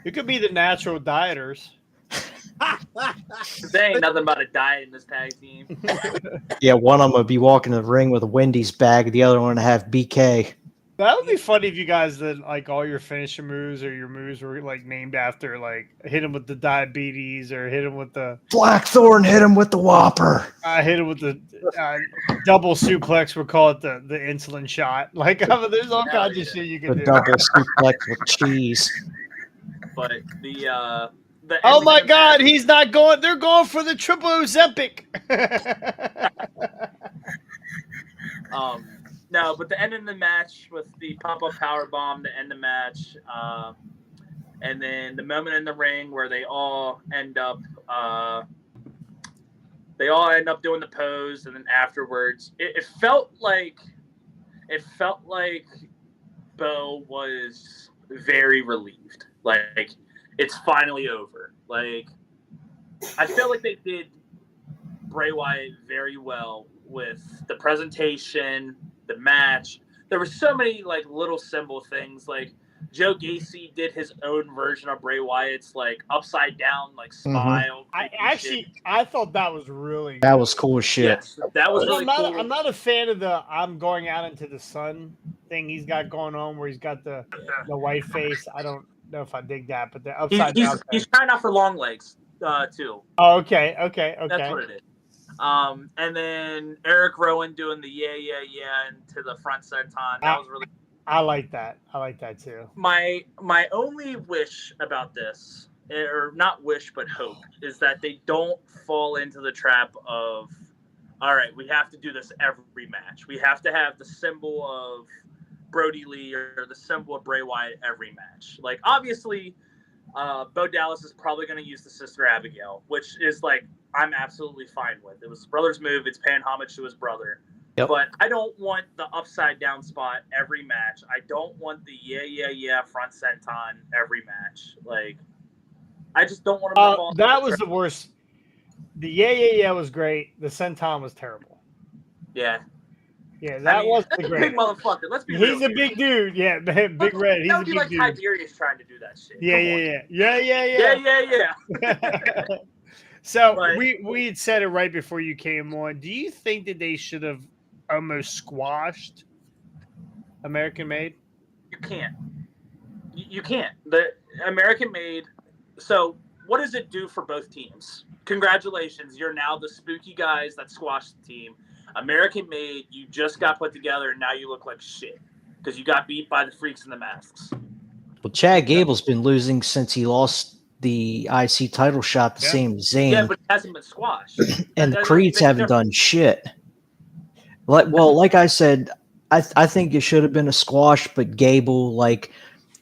It could be the natural dieters. There ain't nothing but a diet in this tag team. Yeah, one of them would be walking the ring with a Wendy's bag. The other one would have BK. That would be funny if you guys did like all your finisher moves or your moves were like named after like hit him with the diabetes or hit him with the Blackthorn. Hit him with the Whopper. Hit him with the double suplex. We'll call it the insulin shot. Like there's all kinds of shit you can do. Double suplex with cheese. But the oh my God, he's not going. They're going for the triple Ozempic. No, but the end of the match with the pop-up power bomb to end the match, and then the moment in the ring where they all end up doing the pose, and then afterwards, it felt like Bo was very relieved. Like, it's finally over. Like, I feel like they did Bray Wyatt very well with the presentation, the match. There were so many like little symbol things. Like Joe Gacy did his own version of Bray Wyatt's like upside down like smile. I thought that was really that was cool as shit. Yes, that was really cool. I'm not a fan of the I'm going out into the sun thing he's got going on where he's got the white face. I don't know if I dig that, but the upside down. He's trying out for long legs too. Oh, okay. That's what it is. And then Eric Rowan doing the yeah into the front senton. That was really. I like that. I like that too. My only wish about this, or not wish but hope, is that they don't fall into the trap of, all right, we have to do this every match. We have to have the symbol of Brody Lee or the symbol of Bray Wyatt every match. Like, obviously, Bo Dallas is probably going to use the Sister Abigail, which is like, I'm absolutely fine with. It was his brother's move. It's paying homage to his brother. Yep. But I don't want the upside down spot every match. I don't want the yeah front senton every match. Like, I just don't want to. That was the worst. The yeah was great. The senton was terrible. Yeah. Yeah, that was the great. Big motherfucker. Let's be real. He's a here. big dude. Yeah, Big Red. He's a big like dude. Tiberius trying to do that shit. Yeah. So we had said it right before you came on. Do you think that they should have almost squashed American Made? You can't. You can't. The American Made. So what does it do for both teams? Congratulations, you're now the spooky guys that squashed the team. American Made, you just got put together, and now you look like shit because you got beat by the Freaks in the Masks. Well, Chad Gable's been losing since he lost the IC title shot the same as Zayn. Yeah, but it hasn't been squashed. And the Creeds haven't done shit. Like I said, I think it should have been a squash, but Gable, like,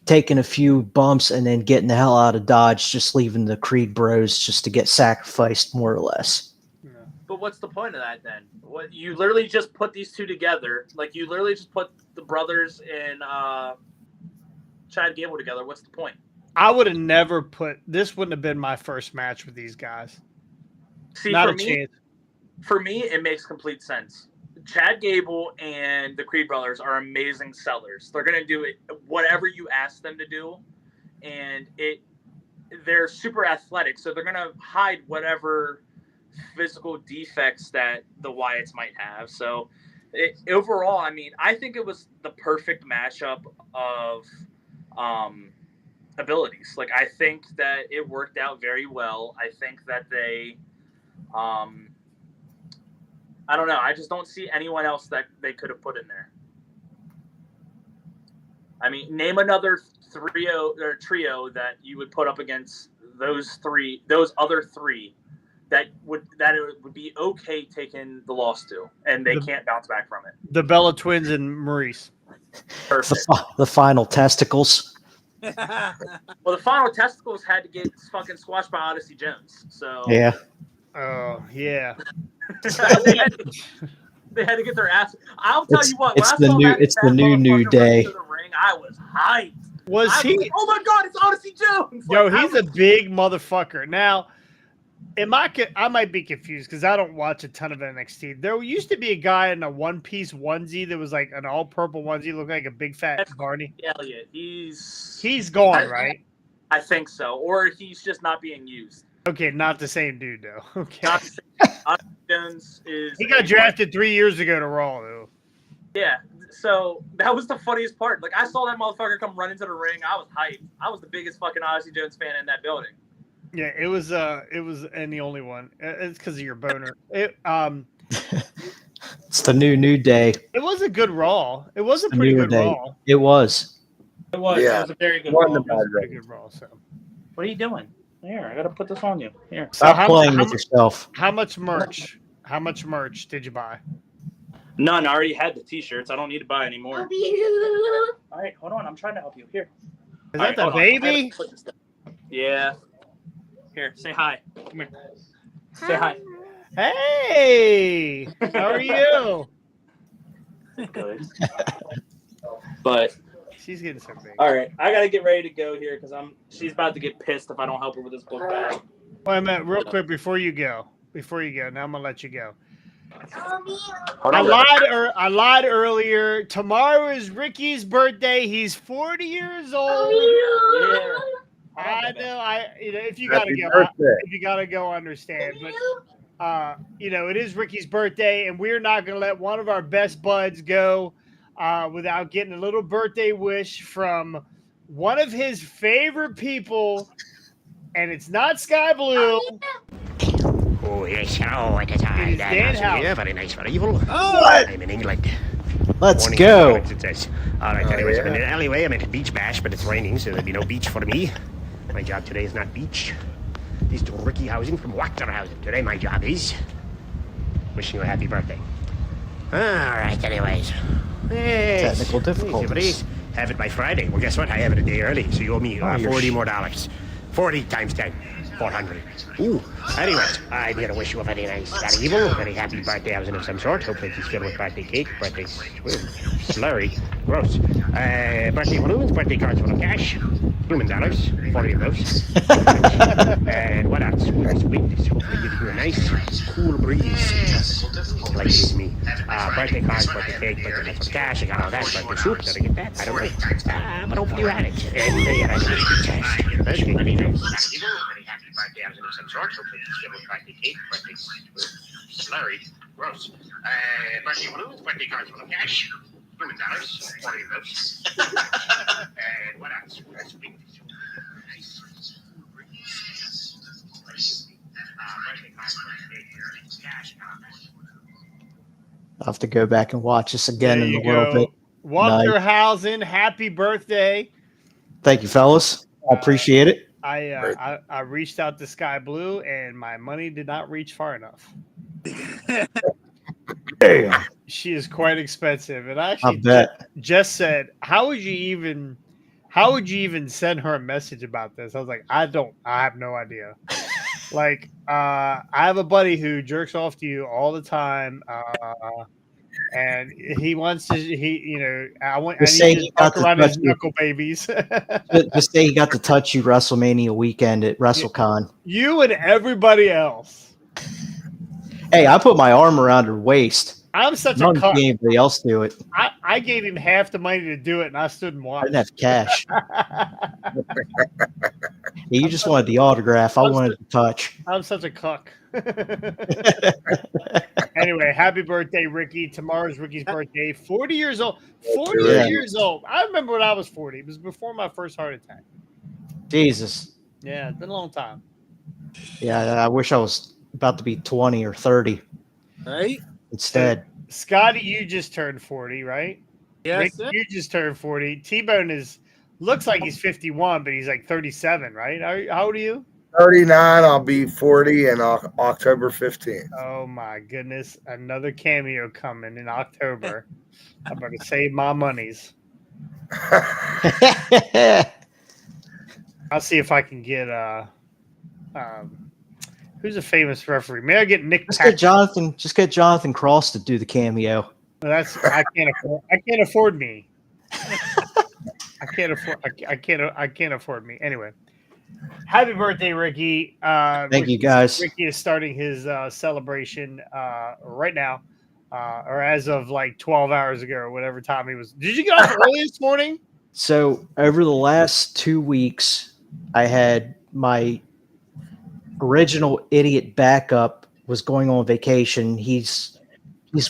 taking a few bumps and then getting the hell out of Dodge, just leaving the Creed bros just to get sacrificed, more or less. But what's the point of that then? What you literally just put these two together, like you literally just put the brothers and Chad Gable together. What's the point? I would have never put this. Wouldn't have been my first match with these guys. See, Not for a me, chance. for me, it makes complete sense. Chad Gable and the Creed brothers are amazing sellers. They're gonna do it whatever you ask them to do, and they're super athletic, so they're gonna hide whatever physical defects that the Wyatts might have. So overall, I mean, I think it was the perfect mashup of abilities. Like, I think that it worked out very well. I think that they I don't know. I just don't see anyone else that they could have put in there. I mean, name another trio that you would put up against those other three that it would be okay taking the loss to, and they can't bounce back from it. The Bella Twins and Maurice. Perfect. The final testicles. Well, the final testicles had to get fucking squashed by Odyssey Jones. So Yeah. Oh yeah. they had to get their ass. I'll tell you what. It's the new day. To the ring, I was hyped. Was he? Oh my god, it's Odyssey Jones! Yo, he's a big motherfucker. Now, I might be confused because I don't watch a ton of NXT. There used to be a guy in a one-piece onesie that was like an all-purple onesie, looked like a big fat Barney. Elliot. He's gone, right? I think so, or he's just not being used. Okay, not the same dude though. Okay, Not the same. Odyssey Jones is. he got drafted 3 years ago to Raw though. Yeah, so that was the funniest part. Like, I saw that motherfucker come running to the ring. I was hyped. I was the biggest fucking Odyssey Jones fan in that building. Yeah, it was and the only one. It's because of your boner. It's the new day. It was a good Raw. It was a pretty good Raw. It was. It was. Yeah. It was a very good Wasn't Raw. a bad Pretty good Raw. So, What are you doing? Here, I gotta put this on you. Here. Stop playing with yourself. how much merch? How much merch did you buy? None. I already had the t-shirts. I don't need to buy any more. All right, hold on. I'm trying to help you. Here. Is All that right, the hold on. I baby? gotta put this down. Yeah. Here, say hi. Come here. Say hi. Hey, how are you? Good. But She's getting so big. all right, I gotta get ready to go here because she's about to get pissed if I don't help her with this book bag. Wait a minute, real quick before you go. Now I'm gonna let you go. Hold I on. I lied earlier. Tomorrow is Ricky's birthday. He's 40 years old. Yeah. I know. If you Happy gotta go, understand. But it is Ricky's birthday, and we're not gonna let one of our best buds go without getting a little birthday wish from one of his favorite people, and it's not Sky Blue. Oh, yes. Hello. It is It is Dan Howard. here. Very nice, very evil. What? I'm in England. Let's Morning, go. It says. All right, anyways, I'm in an alleyway. I'm at a beach bash, but it's raining, so there'll be no beach for me. My job today is not beach. This is Ricky Housing from Wachterhausen. Today my job is wishing you a happy birthday. All right, anyways. Yes. Technical difficulties. Have it by Friday. Well, guess what? I have it a day early, so you owe me you're $40 more. 40 times 10. 400. Ooh. Anyways, I'm here to wish you a very nice, very evil, very happy birthday of some sort. Hopefully it's filled with birthday cake, birthday slurry, gross. Birthday balloons, birthday cards full of cash, human dollars, 40 of those. And what else? Where's the wind? Hopefully giving you a nice, cool breeze. Like it's me. Birthday cards, birthday cake, birthday cards full of cash. I got all that. Birthday soup. Did I get that? I don't know. But hopefully you had it. And I can just be chest. That's good. Very happy birthday of some sort. Hopefully it's filled with birthday cake, birthday slurry, gross. Birthday balloons, birthday cards full of cash, human dollars, 40 of those. And what else? Where's the wind? Nice breeze. Birthday cards, birthday cake, cash. I'll have to go back and watch this again There in you a little go. bit. Wachterhausen, happy birthday. Thank you, fellas. I appreciate it. I reached out to Sky Blue, and my money did not reach far enough. Damn. She is quite expensive, and I I actually bet. just said, "How would you even send her a message about this?" I was like, "I have no idea." Like, I have a buddy who jerks off to you all the time, and he wants to. I Just need say to he fuck got to around touch his you. knuckle babies. Just say he got to touch you WrestleMania weekend at WrestleCon. You and everybody else. Hey, I put my arm around her waist. I'm such a None cuck. anybody else do it. I gave him half the money to do it, and I stood and I watched. didn't have cash. You just wanted the autograph. I wanted to touch. I'm such a cuck. Anyway, happy birthday, Ricky. Tomorrow's Ricky's birthday. 40 years old. 40 Yeah. years old. I remember when I was 40. It was before my first heart attack. Jesus. Yeah, it's been a long time. Yeah, I wish I was about to be 20 or 30 Right? instead. Scotty, you just turned 40, right? Yes, Rick, sir. you just turned 40. T-Bone looks like he's 51, but he's like 37, right? How old are you? 39. I'll be 40 in October 15th. Oh my goodness. Another cameo coming in October. I'm going to save my monies. I'll see if I can get who's a famous referee? May I get Nick Just Patrick? get Jonathan Cross to do the cameo. I can't afford me. I can't afford me. Anyway. Happy birthday, Ricky. Thank you, guys. Ricky is starting his celebration right now. Or as of like 12 hours ago or whatever time he was. Did you get off early this morning? So over the last 2 weeks, I had my original idiot backup was going on vacation. He's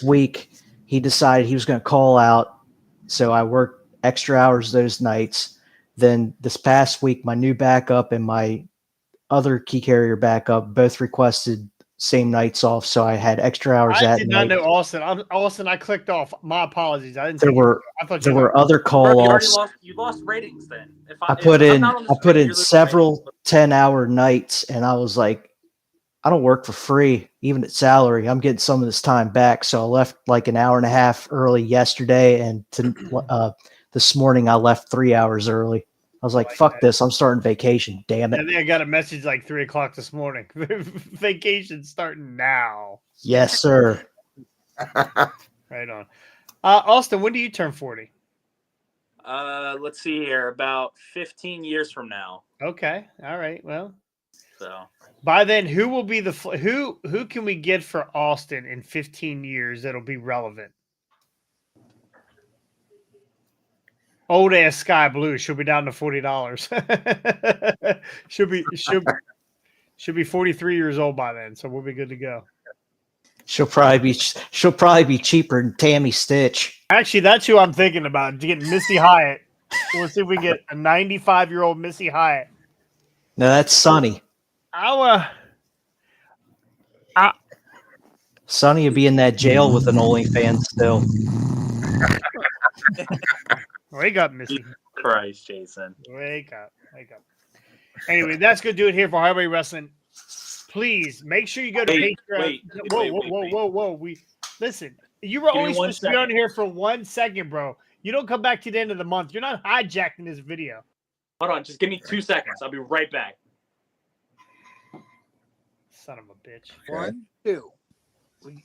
weak. He decided he was going to call out. So I worked extra hours those nights. Then this past week, my new backup and my other key carrier backup both requested same nights off. So I had extra hours I that did night. not know Austin. Austin, I clicked off. My apologies. I didn't. There were other call Bro, you already offs. you lost ratings then. If I put if I'm in not on the I put screen, in you're losing several ratings. 10-hour nights, and I was like, I don't work for free, even at salary. I'm getting some of this time back. So I left like an hour and a half early yesterday, and this morning I left 3 hours early. I was like, fuck this. I'm starting vacation. Damn I it. think I got a message like 3:00 this morning. Vacation starting now. Yes, sir. Right on. Austin, when do you turn 40? Let's see here. About 15 years from now. Okay. All right. Well, So by then, who will be who can we get for Austin in 15 years that'll be relevant? Old ass Sky Blue. She'll be down to $40. she'll be 43 years old by then, so we'll be good to go. She'll probably be cheaper than Tammy Stitch. Actually, that's who I'm thinking about. Getting Missy Hyatt. We'll see if we can get a 95-year-old Missy Hyatt. No, that's Sonny. Sonny would be in that jail with an OnlyFans still. Wake up, Missy. Christ, Jason. Wake up. Anyway, that's going to do it here for Highway Wrestling. Please make sure you go to Patreon. Whoa. Listen, you were only supposed to be on here for 1 second, bro. You don't come back to the end of the month. You're not hijacking this video. Hold on, just give me 2 seconds. I'll be right back. Son of a bitch. 1, 2.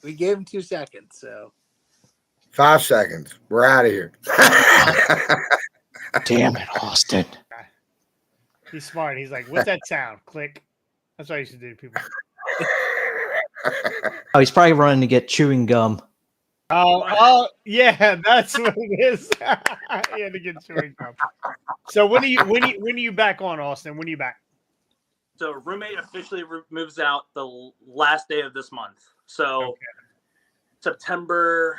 We gave him 2 seconds, so 5 seconds. We're out of here. Damn it, Austin. He's smart. He's like, what's that sound? Click. That's what I used to do to people. Oh, he's probably running to get chewing gum. Oh, yeah, that's what it is. He had to get chewing gum. So when are you back on, Austin? When are you back? So roommate officially moves out the last day of this month. So Okay. September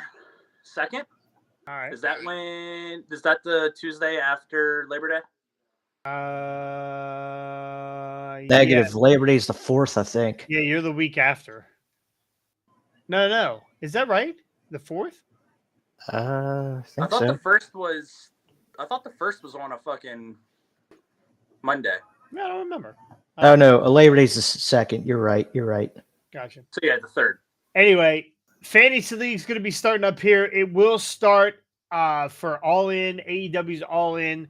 2nd. All right. Is that the Tuesday after Labor Day? Negative. Yeah. Labor Day is the 4th, I think. Yeah, you're the week after. No. Is that right? The 4th? I think I thought so. the first was on a fucking Monday. No, I don't remember. Oh no, Labor Day's the 2nd. You're right. Gotcha. So yeah, the 3rd. Anyway, Fantasy League's going to be starting up here. It will start for All In. AEW's All In.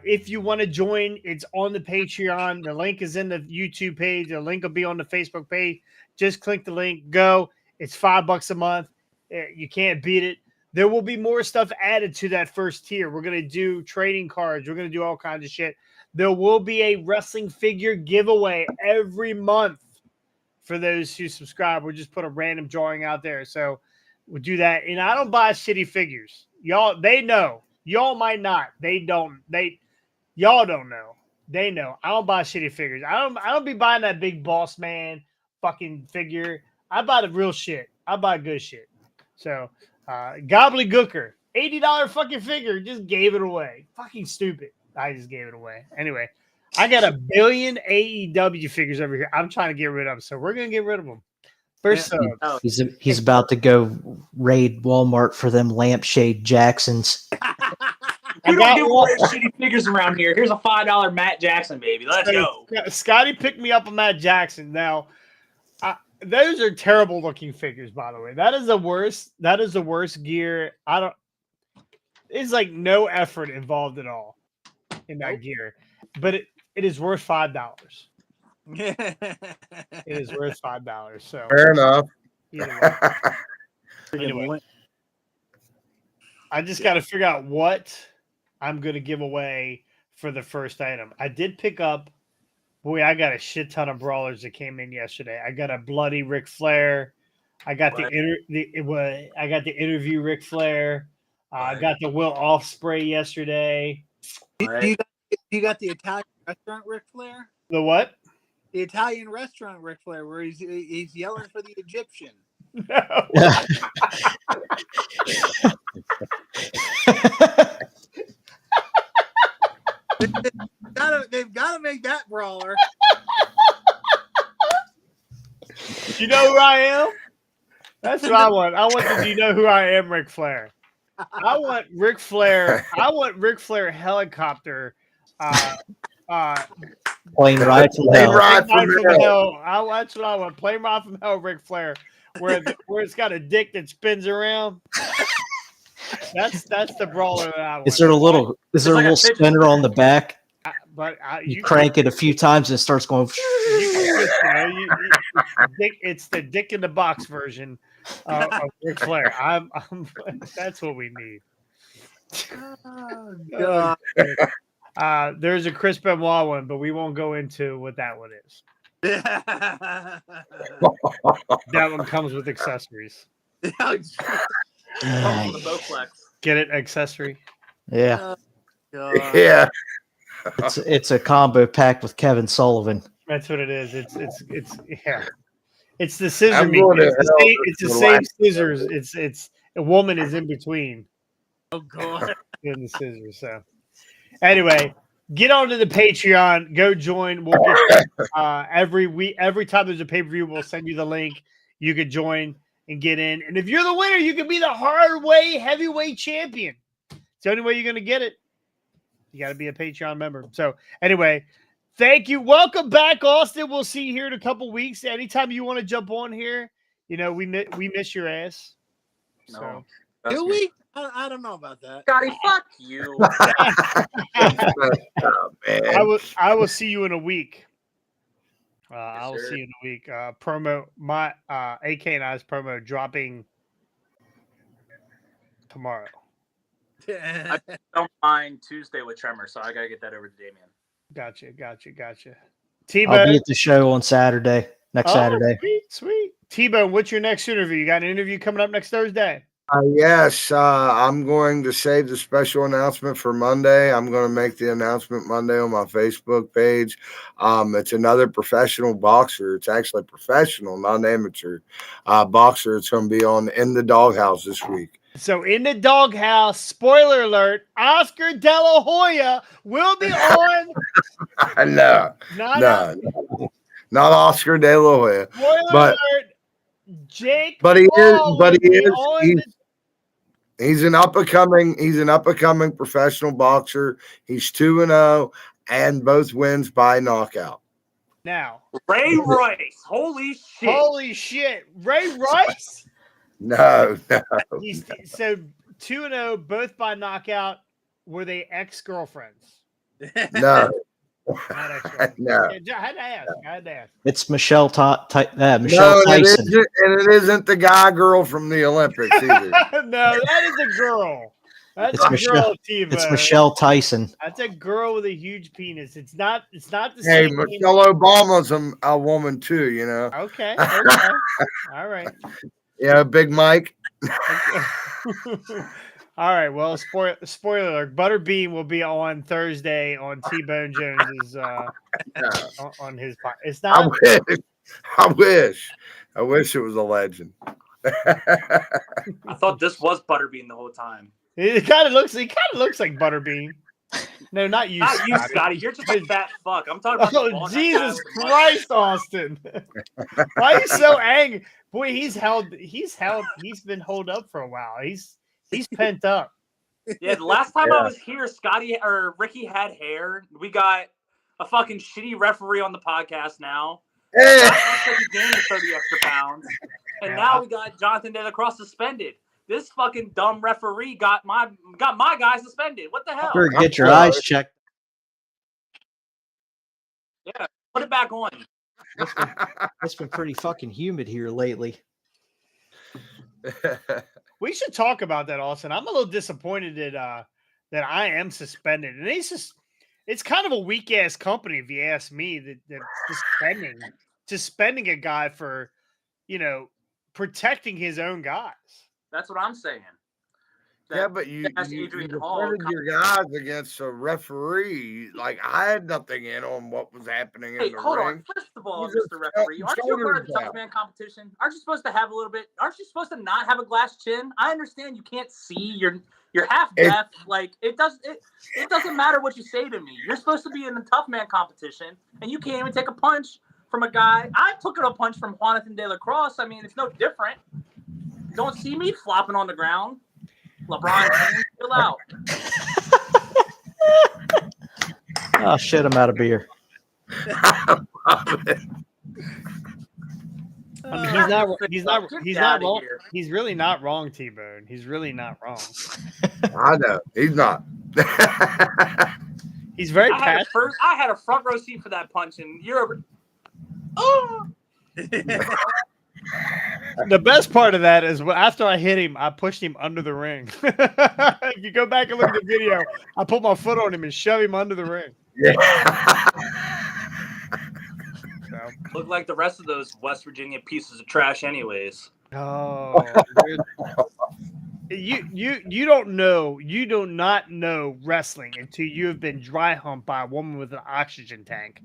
If you want to join, it's on the Patreon. The link is in the YouTube page. The link will be on the Facebook page. Just click the link. Go. It's $5 a month. You can't beat it. There will be more stuff added to that first tier. We're going to do trading cards. We're going to do all kinds of shit. There will be a wrestling figure giveaway every month for those who subscribe. We'll just put a random drawing out there. So we'll do that. And I don't buy shitty figures. Y'all, they know. Y'all might not. Y'all don't know. They know. I don't buy shitty figures. I don't be buying that big boss man fucking figure. I buy the real shit. I buy good shit. So Gobbledygooker, $80 fucking figure, just gave it away. Fucking stupid. I just gave it away. Anyway, I got 1 billion AEW figures over here. I'm trying to get rid of them, so we're gonna get rid of them. First, he's about to go raid Walmart for them lampshade Jacksons. We don't give away shitty figures around here. Here's a $5 Matt Jackson, baby. Let's go. Scotty picked me up a Matt Jackson. Now, those are terrible looking figures, by the way. That is the worst. That is the worst gear. It's like no effort involved at all in that gear, but it is worth $5. It is worth $5. So fair enough. Anyway, I just got to figure out what I'm going to give away for the first item. I did pick up. Boy, I got a shit ton of brawlers that came in yesterday. I got a bloody Ric Flair. I got the interview Ric Flair. I got the Will Ospreay yesterday. You got the Italian restaurant Ric Flair? The what? The Italian restaurant Ric Flair, where he's yelling for the Egyptian. No. They've got to make that brawler. You know who I am? That's what I want. I want the "Do you know who I am" Ric Flair. I want Ric Flair. I want Ric Flair helicopter. Plane ride from hell. That's what I want. Plane ride from hell, Ric Flair, where it's got a dick that spins around. That's the brawler that I want. Is there a little spinner on the back? But you crank it a few times and it starts going. It's the dick in the box version of Ric Flair. That's what we need. Oh, God. There's a Chris Benoit one, but we won't go into what that one is. That one comes with accessories. Get it? Accessory? Yeah. Yeah. It's a combo pack with Kevin Sullivan. That's what it is. It's yeah. It's the scissor. It's the same scissors. It's a woman is in between. Oh God. In the scissors. So anyway, get onto the Patreon. Go join. We'll get every week. Every time there's a pay-per-view, we'll send you the link. You could join and get in. And if you're the winner, you can be the hardweight heavyweight champion. It's the only way you're going to get it. You got to be a Patreon member. So anyway, thank you. Welcome back, Austin. We'll see you here in a couple weeks. Anytime you want to jump on here, we miss your ass. No. So. Do we? I don't know about that. Scotty, fuck you. Oh, man. I will see you in a week. I will sir. see you in a week. Promo, my AK and I's promo dropping tomorrow. I don't mind Tuesday with Tremor, so I gotta get that over to Damien. Gotcha. I'll T-Bone. be at the show on Saturday. Saturday. Sweet. T-Bone, what's your next interview? You got an interview coming up next Thursday? Yes, I'm going to save the special announcement for Monday. I'm going to make the announcement Monday on my Facebook page. It's another professional boxer. It's actually professional, not amateur boxer. It's going to be on In the Doghouse this week. So in the Doghouse, spoiler alert, Oscar De La Hoya will be on. No, not Oscar De La Hoya. Spoiler alert, Jake. But he Paul is. He's an up and coming professional boxer. He's 2-0 and both wins by knockout. Now, Ray Rice. Holy shit. Ray Rice. No. So 2-0, both by knockout. Were they ex-girlfriends? No. Not extra. No. Yeah, I had to ask. It's Michelle No, Tyson. and it isn't the guy girl from the Olympics either. No, that is a girl. That's It's a Michelle. girl, T-Bone. It's Michelle Tyson. That's a girl with a huge penis. It's not the Hey, same. Michelle Obama's a woman too, you know. Okay. All right. Yeah, Big Mike. All right. Well, spoiler alert. Butterbean will be on Thursday on T-Bone Jones's on his podcast. It's not. I wish it was a legend. I thought this was Butterbean the whole time. It kind of looks like Butterbean. No, not you. Not you, Scotty. You're just a fat fuck. I'm talking about. Oh, Jesus Christ, Austin! Why are you so angry? Boy, he's been holed up for a while. He's pent up. Yeah, the last time I was here, Scotty or Ricky had hair. We got a fucking shitty referee on the podcast now. Last time he gained 30 extra pounds, and now we got Jonathan De La Croix suspended. This fucking dumb referee got my guy suspended. What the hell? Better get your eyes checked. Yeah, put it back on. It's been pretty fucking humid here lately. We should talk about that, Austin. I'm a little disappointed that I am suspended, and it's kind of a weak ass company if you ask me. That suspending a guy for, protecting his own guys. That's what I'm saying. Yeah, but you defended your guys against a referee. Like, I had nothing in on what was happening in the ring. Hold on. First of all, Mr. Referee, aren't you part of the tough man competition? Aren't you supposed to have a little bit? Aren't you supposed to not have a glass chin? I understand you can't see. You're half deaf. Like, it doesn't matter what you say to me. You're supposed to be in the tough man competition, and you can't even take a punch from a guy. I took a punch from Jonathan De La Croix. I mean, it's no different. Don't see me flopping on the ground. LeBron James, chill out. Oh shit! I'm out of beer. I mean, he's not wrong. He's really not wrong, T-Bone. He's really not wrong. I know he's not. He's very passionate. I had a front row seat for that punch, and you're over. Oh. The best part of that is after I hit him, I pushed him under the ring. If you go back and look at the video, I put my foot on him and shove him under the ring. Yeah. So. Look like the rest of those West Virginia pieces of trash, anyways. Oh, you don't know. You do not know wrestling until you have been dry humped by a woman with an oxygen tank.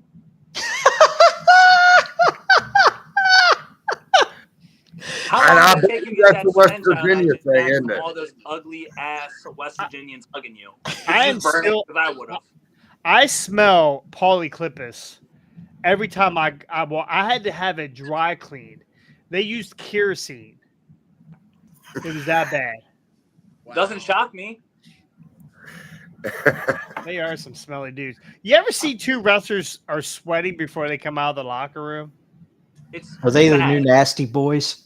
How long I is it taking you that's the West Virginia thing, isn't it? all those ugly ass West Virginians hugging you? I would have. I smell polyclipus every time I had to have it dry cleaned. They used kerosene. It was that bad. Wow. Doesn't shock me. They are some smelly dudes. You ever see two wrestlers are sweating before they come out of the locker room? Are they the new nasty boys?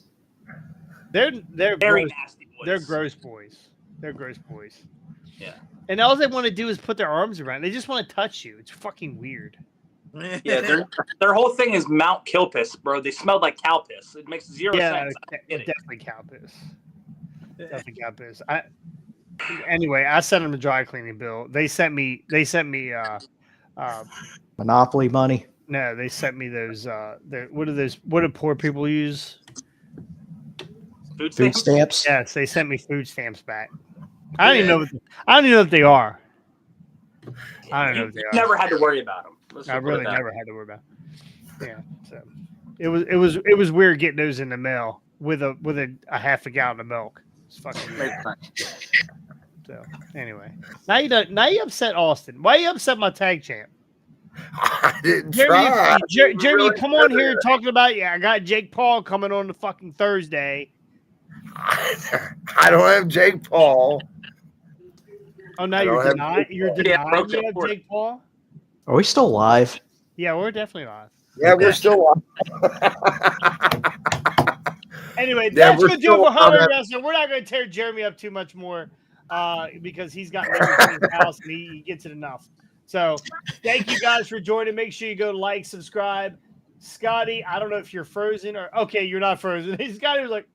They're very gross, nasty boys. They're gross boys. They're gross boys. Yeah. And all they want to do is put their arms around. They just want to touch you. It's fucking weird. Yeah, their whole thing is Mount Kill Piss, bro. They smelled like cow piss. It makes zero sense. Definitely cow piss. Definitely cow piss. Anyway, I sent them a dry cleaning bill. They sent me Monopoly money. No, they sent me those what are those? What do poor people use? Food stamps? Yes, they sent me food stamps back. I don't even know what they are. I don't know what they are. Never had to worry about them. I really never had to worry about them. Yeah, so it was weird getting those in the mail with a half a gallon of milk. It's fucking weird. So anyway, now you upset Austin. Why you upset my tag champ? I didn't try. Jeremy, come on here talking about I got Jake Paul coming on the fucking Thursday. I don't have Jake Paul. Oh, now you're denying you have Jake Paul? Are we still live? Yeah, we're definitely live. Yeah, we're still live. Anyway, that's going to do it for Hunter Wrestling. We're not going to tear Jeremy up too much more because he's got neighbors in his house and he gets it enough. So thank you guys for joining. Make sure you go like, subscribe. Scotty, I don't know if you're frozen or okay, you're not frozen. Scotty was like,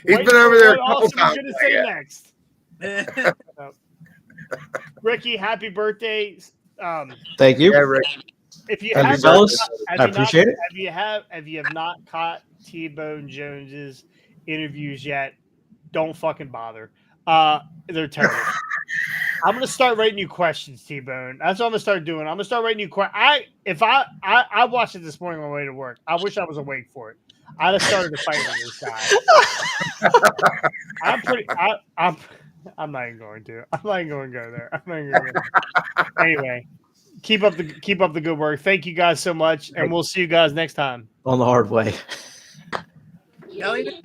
He's been over there a couple Austin was times. going to say next. Ricky, happy birthday. Thank you. Yeah, Rick. If you Thank you, have fellas. I appreciate it. If you have not caught T-Bone Jones's interviews yet, don't fucking bother. They're terrible. I'm gonna start writing you questions, T-Bone. That's what I'm gonna start doing. I'm gonna start writing you questions. I watched it this morning on my way to work. I wish I was awake for it. I'd have started a fight with this guy. I'm not even going to. I'm not even going to go there. I'm not even going to go there. Anyway, keep up the good work. Thank you guys so much, and we'll see you guys next time On the hard way. Kelly,